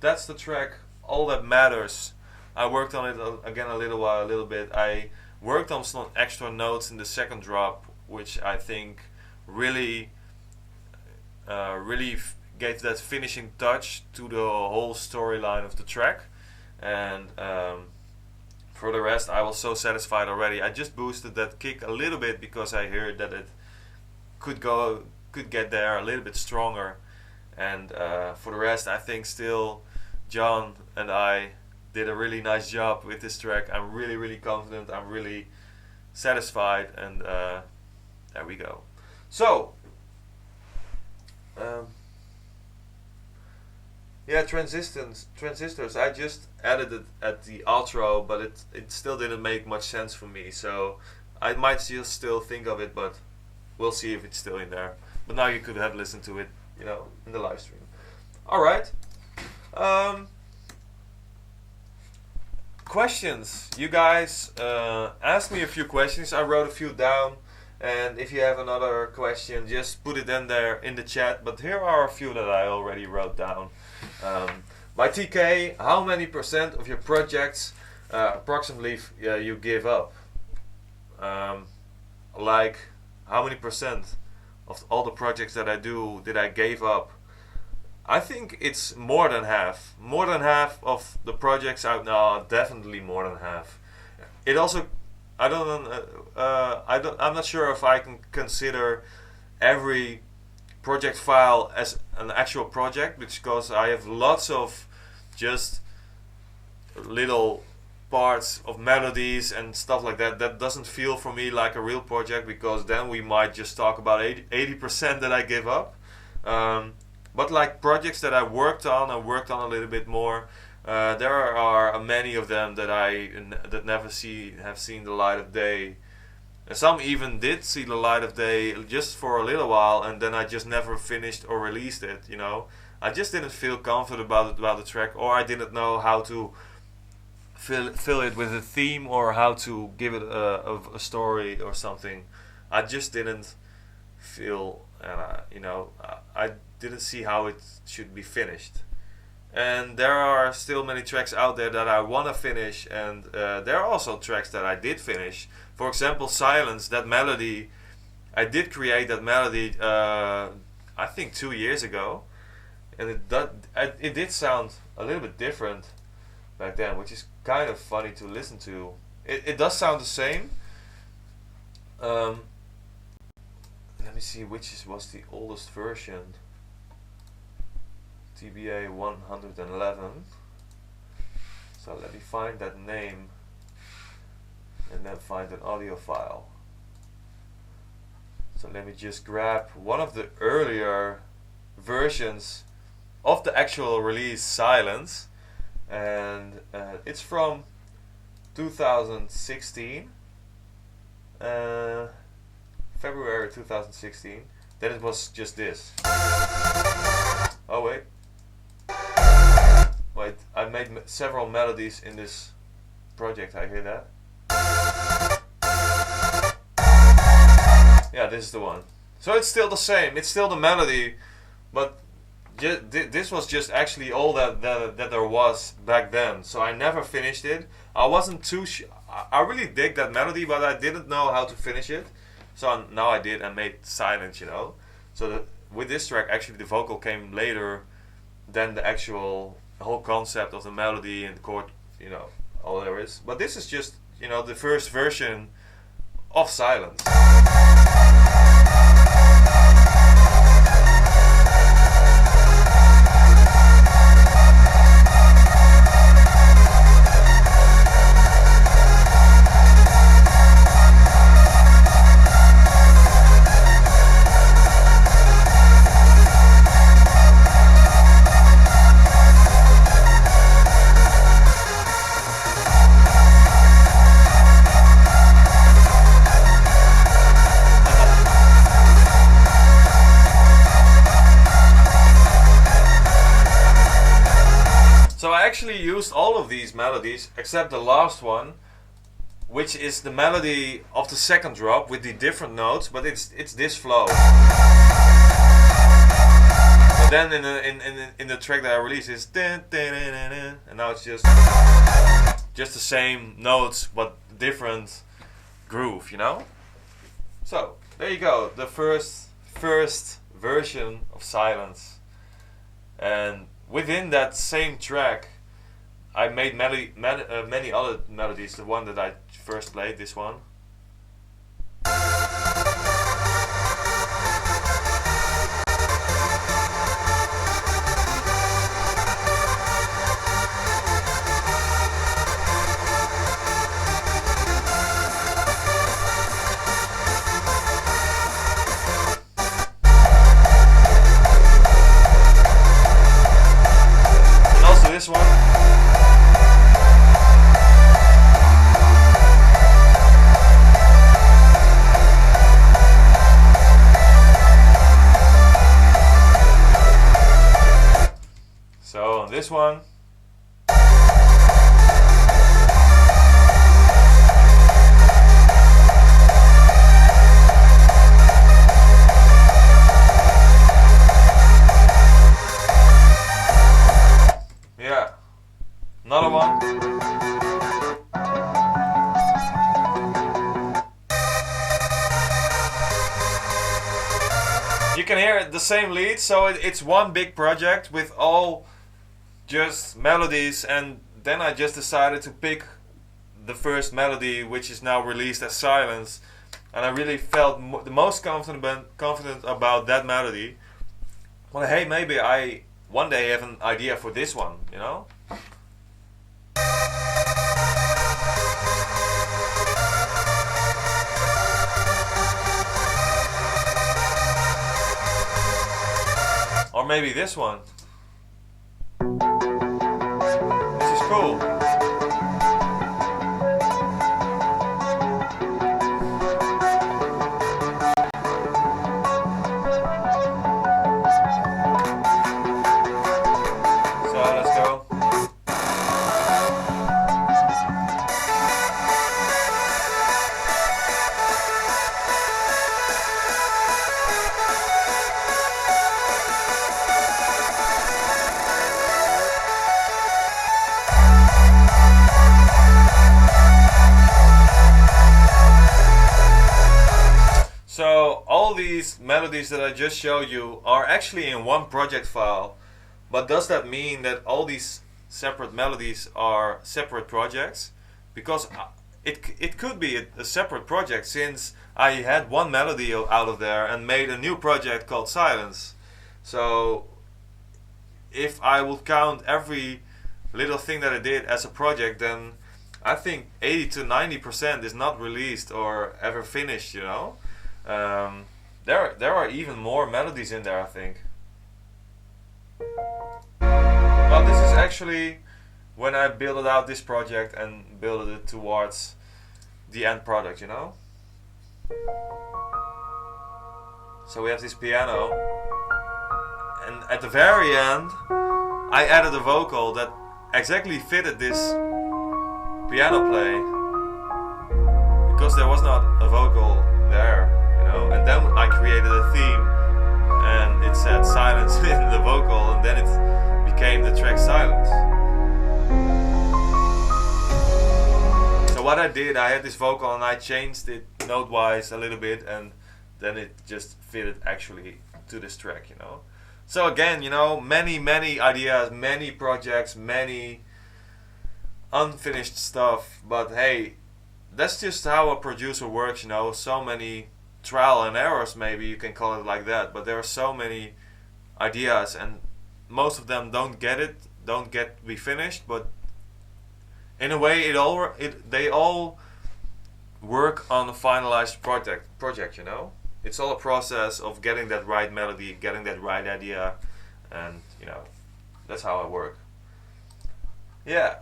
that's the track. All That Matters. I worked on it again a little bit. I worked on some extra notes in the second drop, which I think really gave that finishing touch to the whole storyline of the track. And for the rest, I was so satisfied already. I just boosted that kick a little bit because I heard that it could get there a little bit stronger. And for the rest, I think still John and I did a really nice job with this track. I'm really, really confident. I'm really satisfied, and there we go. So, transistors. I just added it at the outro, but it still didn't make much sense for me. So I might still think of it, but we'll see if it's still in there. But now you could have listened to it, in the live stream. All right. Questions. You guys asked me a few questions. I wrote a few down, and if you have another question, just put it in there in the chat. But here are a few that I already wrote down. By TK, how many % of your projects approximately you give up? Like, how many % of all the projects that I do did I gave up? I think it's more than half. More than half of the projects out now are definitely more than half. It also, I'm not sure if I can consider every project file as an actual project, because I have lots of just little parts of melodies and stuff like that. That doesn't feel for me like a real project, because then we might just talk about 80% that I give up. But like projects that I worked on a little bit more. There are many of them that never have seen the light of day. And some even did see the light of day just for a little while, and then I just never finished or released it. I just didn't feel confident about the track, or I didn't know how to fill it with a theme, or how to give it a story or something. I just didn't feel, I didn't see how it should be finished. And there are still many tracks out there that I want to finish, and there are also tracks that I did finish. For example, Silence, that melody, I did create that melody I think 2 years ago, and it did sound a little bit different back then, which is kind of funny to listen to. It does sound the same. Let me see which was the oldest version. TBA 111. So let me find that name and then find an audio file. So let me just grab one of the earlier versions of the actual release, Silence, and it's from 2016. uh, February 2016. Then it was just this. Oh wait, I made several melodies in this project. I hear that. Yeah, this is the one. So it's still the same. It's still the melody, but this was just actually all that there was back then. So I never finished it. I wasn't too. I really dig that melody, but I didn't know how to finish it. So now I did and made silence, you know. So with this track, actually the vocal came later than the actual whole concept of the melody and the chord, you know, all there is. But this is just, you know, the first version of silence. Actually used all of these melodies except the last one, which is the melody of the second drop with the different notes, but it's this flow. But then in the track that I released is and now it's just the same notes but different groove, you know. So there you go, the first version of Silence. And within that same track I made many other melodies. The one that I first played, this one. And also this one. This one. Yeah. Another one. You can hear the same lead, so it's one big project with all just melodies, and then I just decided to pick the first melody, which is now released as Silence, and I really felt the most confident about that melody. Well, hey, maybe I one day have an idea for this one, you know? Or maybe this one. This is cool. So let's go. So all these melodies that I just showed you are actually in one project file, but does that mean that all these separate melodies are separate projects? Because it could be a separate project, since I had one melody out of there and made a new project called Silence. So if I would count every little thing that I did as a project, then I think 80 to 90% is not released or ever finished, you know. There are even more melodies in there, I think. Well, this is actually when I built out this project and built it towards the end product, you know. So we have this piano, and at the very end I added a vocal that exactly fitted this piano play, because there was not a vocal there, you know. And then I created a theme, and it said silence in the vocal, and then it became the track Silence. So what I did, I had this vocal and I changed it note-wise a little bit, and then it just fitted actually to this track, you know. So again, you know, many ideas, many projects, many unfinished stuff, but hey, that's just how a producer works, you know. So many trial and errors, maybe you can call it like that, but there are so many ideas, and most of them don't get to be finished, but in a way they all work on a finalized project, you know. It's all a process of getting that right melody, getting that right idea, and you know, that's how I work. Yeah.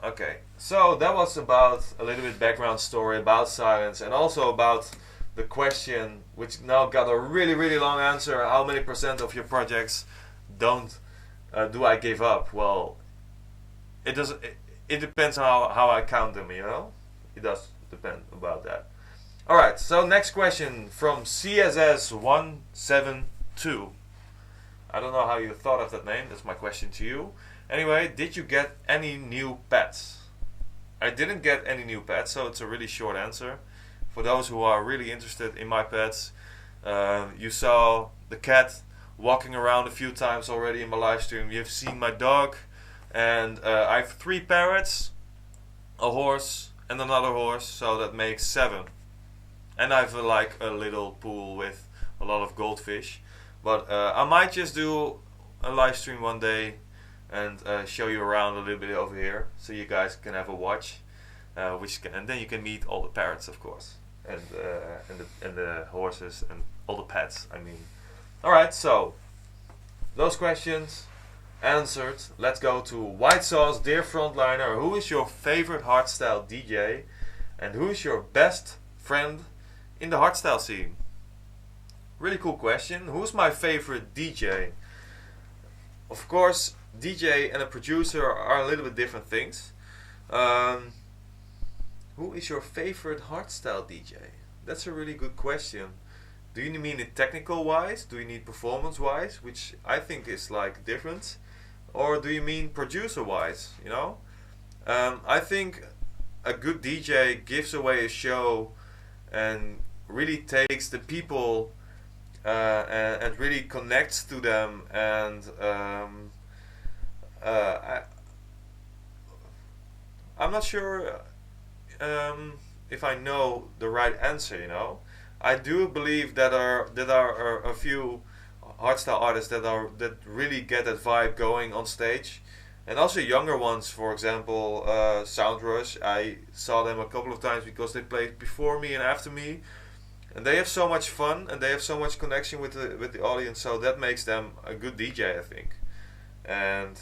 Okay, so that was about a little bit background story about Silence, and also about the question, which now got a really long answer: how many % of your projects do I give up? Well, it doesn't. It depends on how I count them, you know. It does depend about that. All right. So next question from CSS172. I don't know how you thought of that name. That's my question to you. Anyway, did you get any new pets? I didn't get any new pets, so it's a really short answer. For those who are really interested in my pets, you saw the cat walking around a few times already in my live stream. You've seen my dog, and I have 3 parrots, a horse, and another horse, so that makes 7. And I have like a little pool with a lot of goldfish. But I might just do a live stream one day and show you around a little bit over here, so you guys can have a watch, and then you can meet all the parrots, of course, and the horses and all the pets. I mean, all right. So those questions answered. Let's go to White Sauce. Dear Frontliner, who is your favorite hardstyle DJ, and who is your best friend in the hardstyle scene? Really cool question. Who's my favorite DJ? Of course, DJ and a producer are a little bit different things. Who is your favorite hardstyle DJ? That's a really good question. Do you mean it technical wise? Do you need performance wise, which I think is like different? Or do you mean producer wise, you know? I think a good DJ gives away a show and really takes the people and really connects to them, and I'm not sure if I know the right answer, you know. I do believe that are a few hardstyle artists that really get that vibe going on stage, and also younger ones. For example, Soundrush. I saw them a couple of times because they played before me and after me, and they have so much fun and they have so much connection with the audience. So that makes them a good DJ, I think. And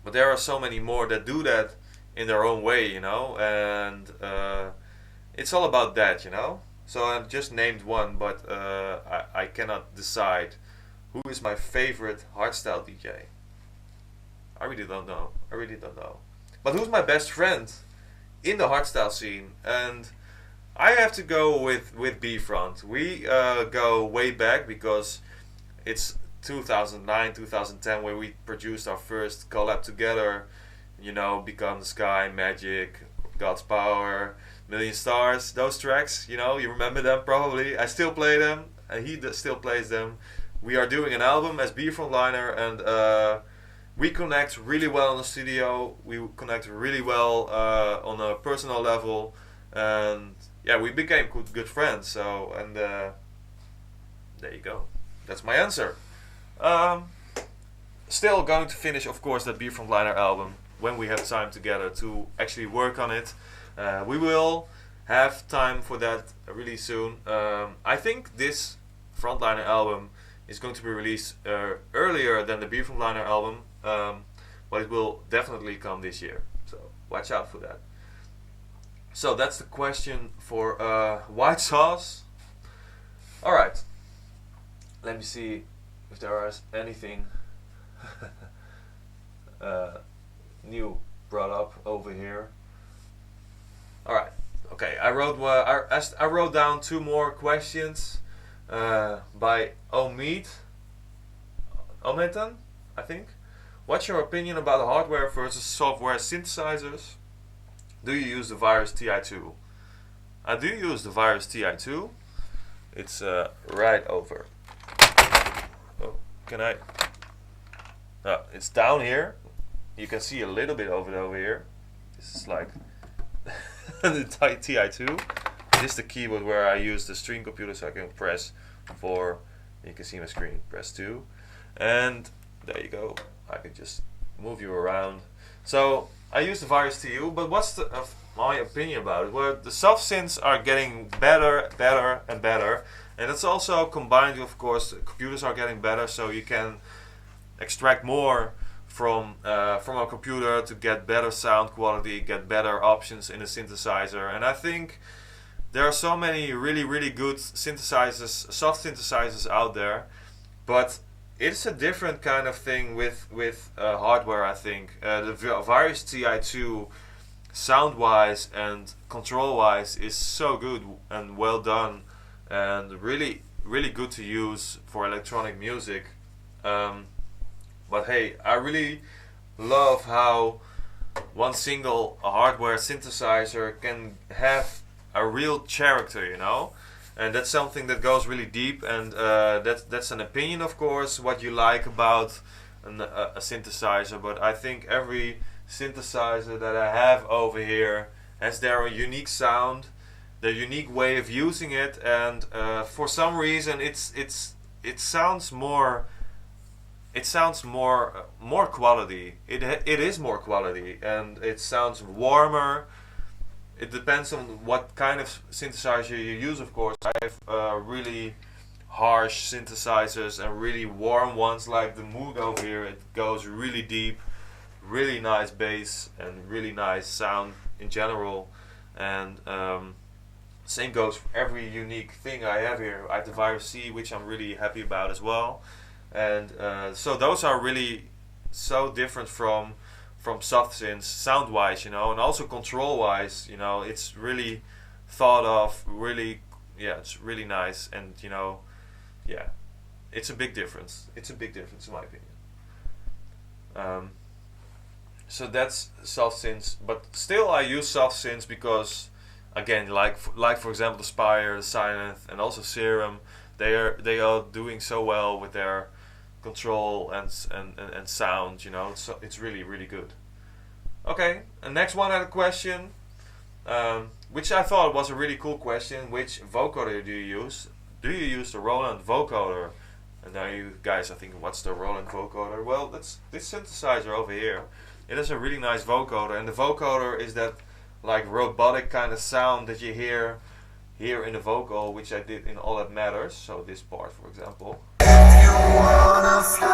but there are so many more that do that in their own way, you know, and it's all about that, you know. So I just named one, but I cannot decide who is my favorite hardstyle DJ. I really don't know. But who's my best friend in the hardstyle scene? And I have to go with B-Front. We go way back because it's 2009, 2010 where we produced our first collab together. You know, Become the Sky, Magic, God's Power, Million Stars, those tracks, you know, you remember them probably. I still play them, and he still plays them. We are doing an album as Frontliner, and we connect really well in the studio. We connect really well on a personal level, and yeah, we became good friends. So, and there you go. That's my answer. Still going to finish, of course, that Frontliner album when we have time together to actually work on it. We will have time for that really soon. I think this Frontliner album is going to be released earlier than the Frontliner album, but it will definitely come this year. So watch out for that. So that's the question for white sauce. All right. Let me see if there is anything new brought up over here. All right. Okay. I wrote down 2 more questions by Ometan, I think. What's your opinion about the hardware versus software synthesizers? Do you use the Virus TI2? I do use the Virus TI2. It's right over. Oh, can I? It's down here. You can see a little bit of it over here. This is like the TI2. This is the keyboard where I use the stream computer, so I can press 4. You can see my screen. Press 2, and there you go. I can just move you around. So I use the Virus TU, but what's my opinion about it? Well, the soft synths are getting better, and better, and it's also combined with, of course, the computers are getting better, so you can extract more from a computer to get better sound quality, get better options in a synthesizer. And I think there are so many really good synthesizers, soft synthesizers out there, but it's a different kind of thing with hardware. I think the Virus TI2, sound-wise and control-wise, is so good and well done, and really good to use for electronic music. But hey, I really love how one single hardware synthesizer can have a real character, you know. And that's something that goes really deep, and that's an opinion, of course, what you like about a synthesizer. But I think every synthesizer that I have over here has their unique sound, their unique way of using it, and for some reason it sounds more. It sounds more quality. It is more quality, and it sounds warmer. It depends on what kind of synthesizer you use, of course. I have really harsh synthesizers and really warm ones, like the Moog over here. It goes really deep, really nice bass, and really nice sound in general. And same goes for every unique thing I have here. I have the Virus C, which I'm really happy about as well. And so those are really so different from soft synths, sound-wise, you know, and also control-wise, you know. It's really thought of, it's really nice, and you know, yeah, it's a big difference. It's a big difference in my opinion. So that's soft synths, but still I use soft synths because, again, like for example, the Spire, the Silent, and also Serum, they are doing so well with their control and sound, you know. It's really good. Okay, and next one had a question, which I thought was a really cool question. Which vocoder do you use? Do you use the Roland vocoder? And now you guys are thinking, what's the Roland vocoder? Well, that's this synthesizer over here. It is a really nice vocoder, and the vocoder is that like robotic kind of sound that you hear here in the vocal, which I did in All That Matters. So this part, for example. If you wanna fly,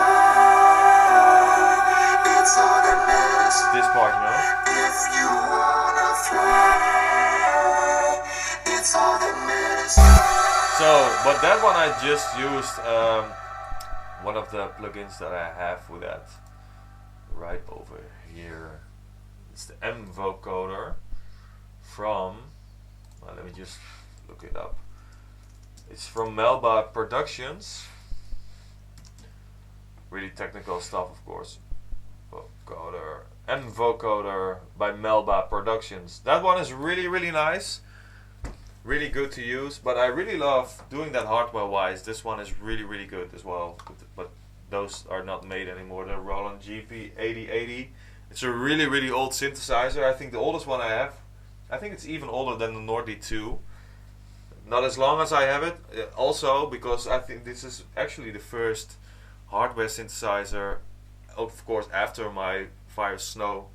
it's all that matters. This part, you know. If you wanna fly, it's all that matters. So, but that one I just used one of the plugins that I have with that right over here. It's the M vocoder from. Let me just look it up. It's from Melba Productions. Really technical stuff, of course. Vocoder, M vocoder by Melba Productions. That one is really nice, really good to use. But I really love doing that hardware-wise. This one is really good as well. But those are not made anymore. The Roland GP8080. It's a really old synthesizer. I think the oldest one I have. I think it's even older than the Nordi 2. Not as long as I have it. Also because I think this is actually the first hardware synthesizer, of course, after my Fire Snow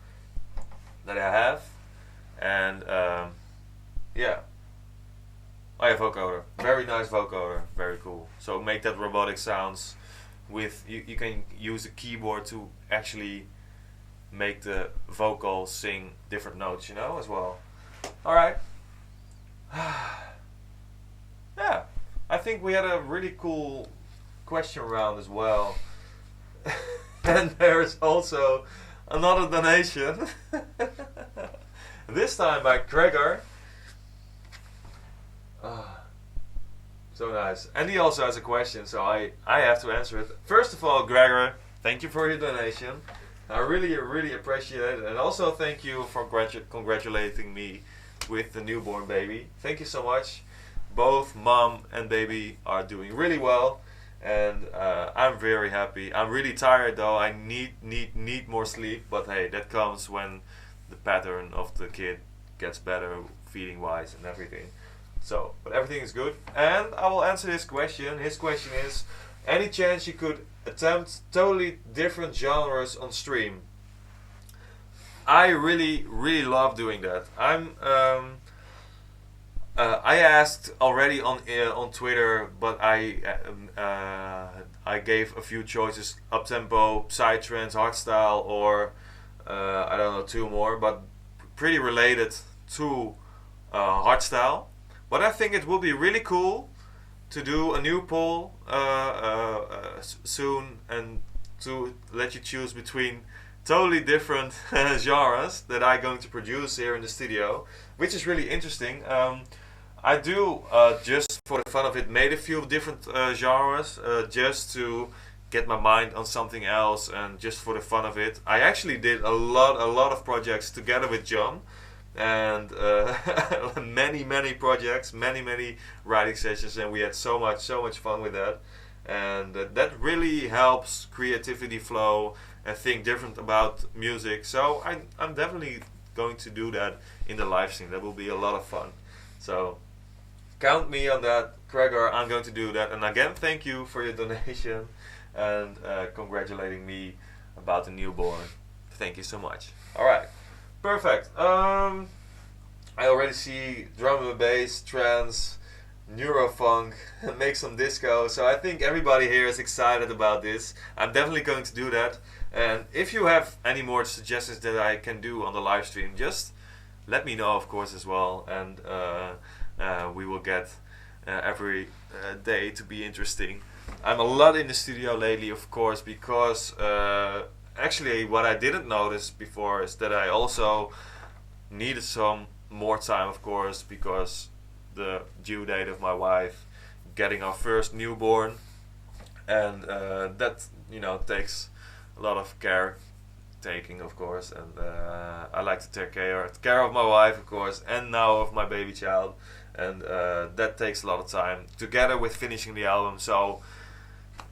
that I have. And yeah, I have vocoder. Very nice vocoder. Very cool. So make that robotic sounds with you can use a keyboard to actually make the vocal sing different notes, you know, as well. All right. Yeah, I think we had a really cool question round as well. And there's also another donation. This time by Gregor. So nice. And he also has a question, so I have to answer it. First of all, Gregor, thank you for your donation. I really, really appreciate it. And also thank you for congratulating me with the newborn baby. Thank you so much. Both mom and baby are doing really well. And I'm very happy. I'm really tired though. I need more sleep. But hey, that comes when the pattern of the kid gets better, feeding wise and everything. So, but everything is good. And I will answer his question. His question is, any chance you could attempt totally different genres on stream? I really, really love doing that. I asked already on Twitter, but I gave a few choices: uptempo, psytrance, hardstyle, or I don't know, two more, but pretty related to hardstyle. But I think it would be really cool to do a new poll soon and to let you choose between totally different genres that I'm going to produce here in the studio, which is really interesting. I do, just for the fun of it, made a few different genres just to get my mind on something else and just for the fun of it. I actually did a lot of projects together with John, and many projects, many writing sessions, and we had so much fun with that. And that really helps creativity flow and think different about music. So I'm definitely going to do that in the live stream. That will be a lot of fun. So count me on that, Gregor. I'm going to do that. And again, thank you for your donation and congratulating me about the newborn. Thank you so much. All right, perfect. I already see drum and bass, trance, neurofunk, make some disco. So I think everybody here is excited about this. I'm definitely going to do that. And if you have any more suggestions that I can do on the live stream, just let me know, of course, as well. And we will get every day to be interesting. I'm a lot in the studio lately, of course, because actually what I didn't notice before is that I also needed some more time, of course, because the due date of my wife, getting our first newborn, and that takes a lot of care taking, of course, and I like to take care of my wife, of course, and now of my baby child, and that takes a lot of time together with finishing the album. So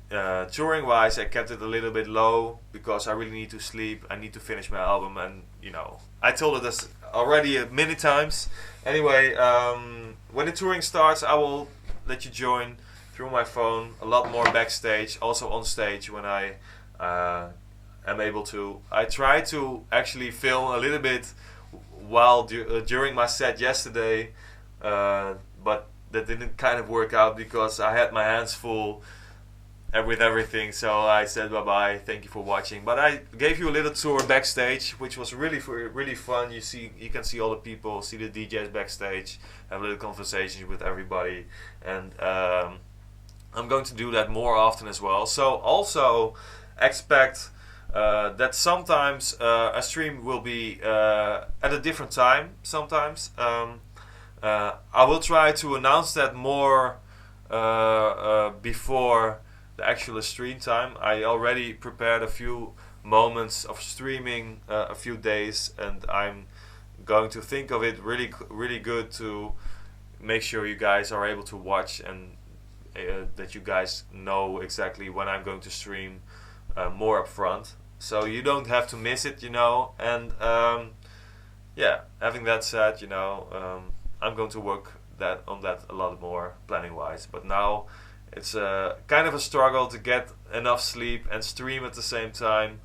touring wise, I kept it a little bit low because I really need to sleep. I need to finish my album, and I told her this already many times. Anyway, when the touring starts, I will let you join through my phone. A lot more backstage, also on stage when I am able to. I tried to actually film a little bit while during my set yesterday, but that didn't kind of work out because I had my hands full with everything. So I said bye-bye, thank you for watching. But I gave you a little tour backstage, which was really fun. You can see all the people, see the DJs backstage, have a little conversation with everybody, and I'm going to do that more often as well. So also expect that sometimes a stream will be at a different time sometimes. I will try to announce that more before the actual stream time. I already prepared a few moments of streaming, a few days, and I'm going to think of it really good to make sure you guys are able to watch, and that you guys know exactly when I'm going to stream more upfront, so you don't have to miss it, and having that said, I'm going to work on that a lot more planning wise. But now it's kind of a struggle to get enough sleep and stream at the same time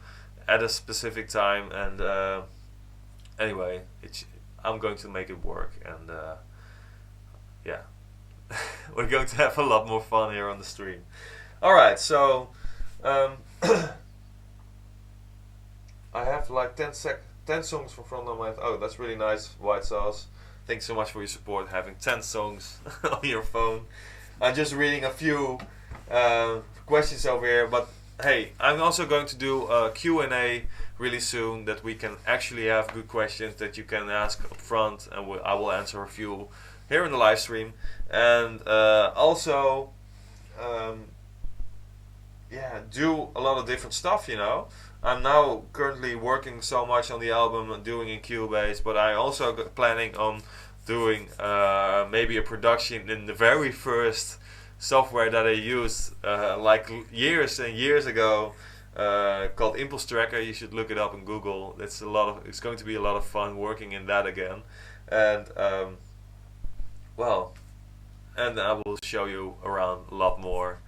at a specific time, and anyway, I'm going to make it work, and we're going to have a lot more fun here on the stream. Alright, so I have like 10 songs from Frontliner. Oh, that's really nice, White Sauce. Thanks so much for your support, having 10 songs on your phone. I'm just reading a few questions over here, but hey, I'm also going to do a Q&A really soon, that we can actually have good questions that you can ask up front, and I will answer a few here in the live stream. And also do a lot of different stuff, you know. I'm now currently working so much on the album and doing in Cubase, but I also planning on doing maybe a production in the very first software that I used like years and years ago, called Impulse Tracker. You should look it up on Google. It's going to be a lot of fun working in that again, and and I will show you around a lot more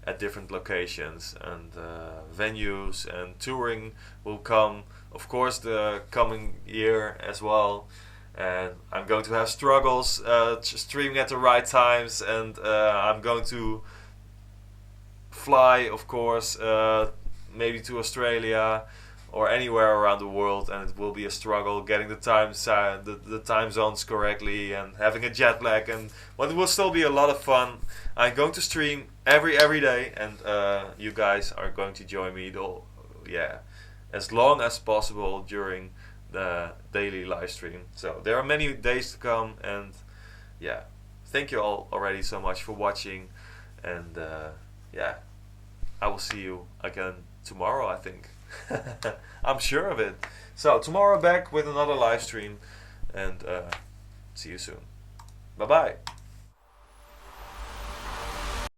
at different locations and venues, and touring will come, of course, the coming year as well. And I'm going to have struggles streaming at the right times, and I'm going to fly, of course, maybe to Australia or anywhere around the world, and it will be a struggle getting the time zones correctly and having a jet lag, but it will still be a lot of fun. I'm going to stream every day, and you guys are going to join me as long as possible during the daily live stream. So there are many days to come, and thank you all already so much for watching, and I will see you again tomorrow, I think. I'm sure of it. So tomorrow back with another live stream, and see you soon. Bye bye.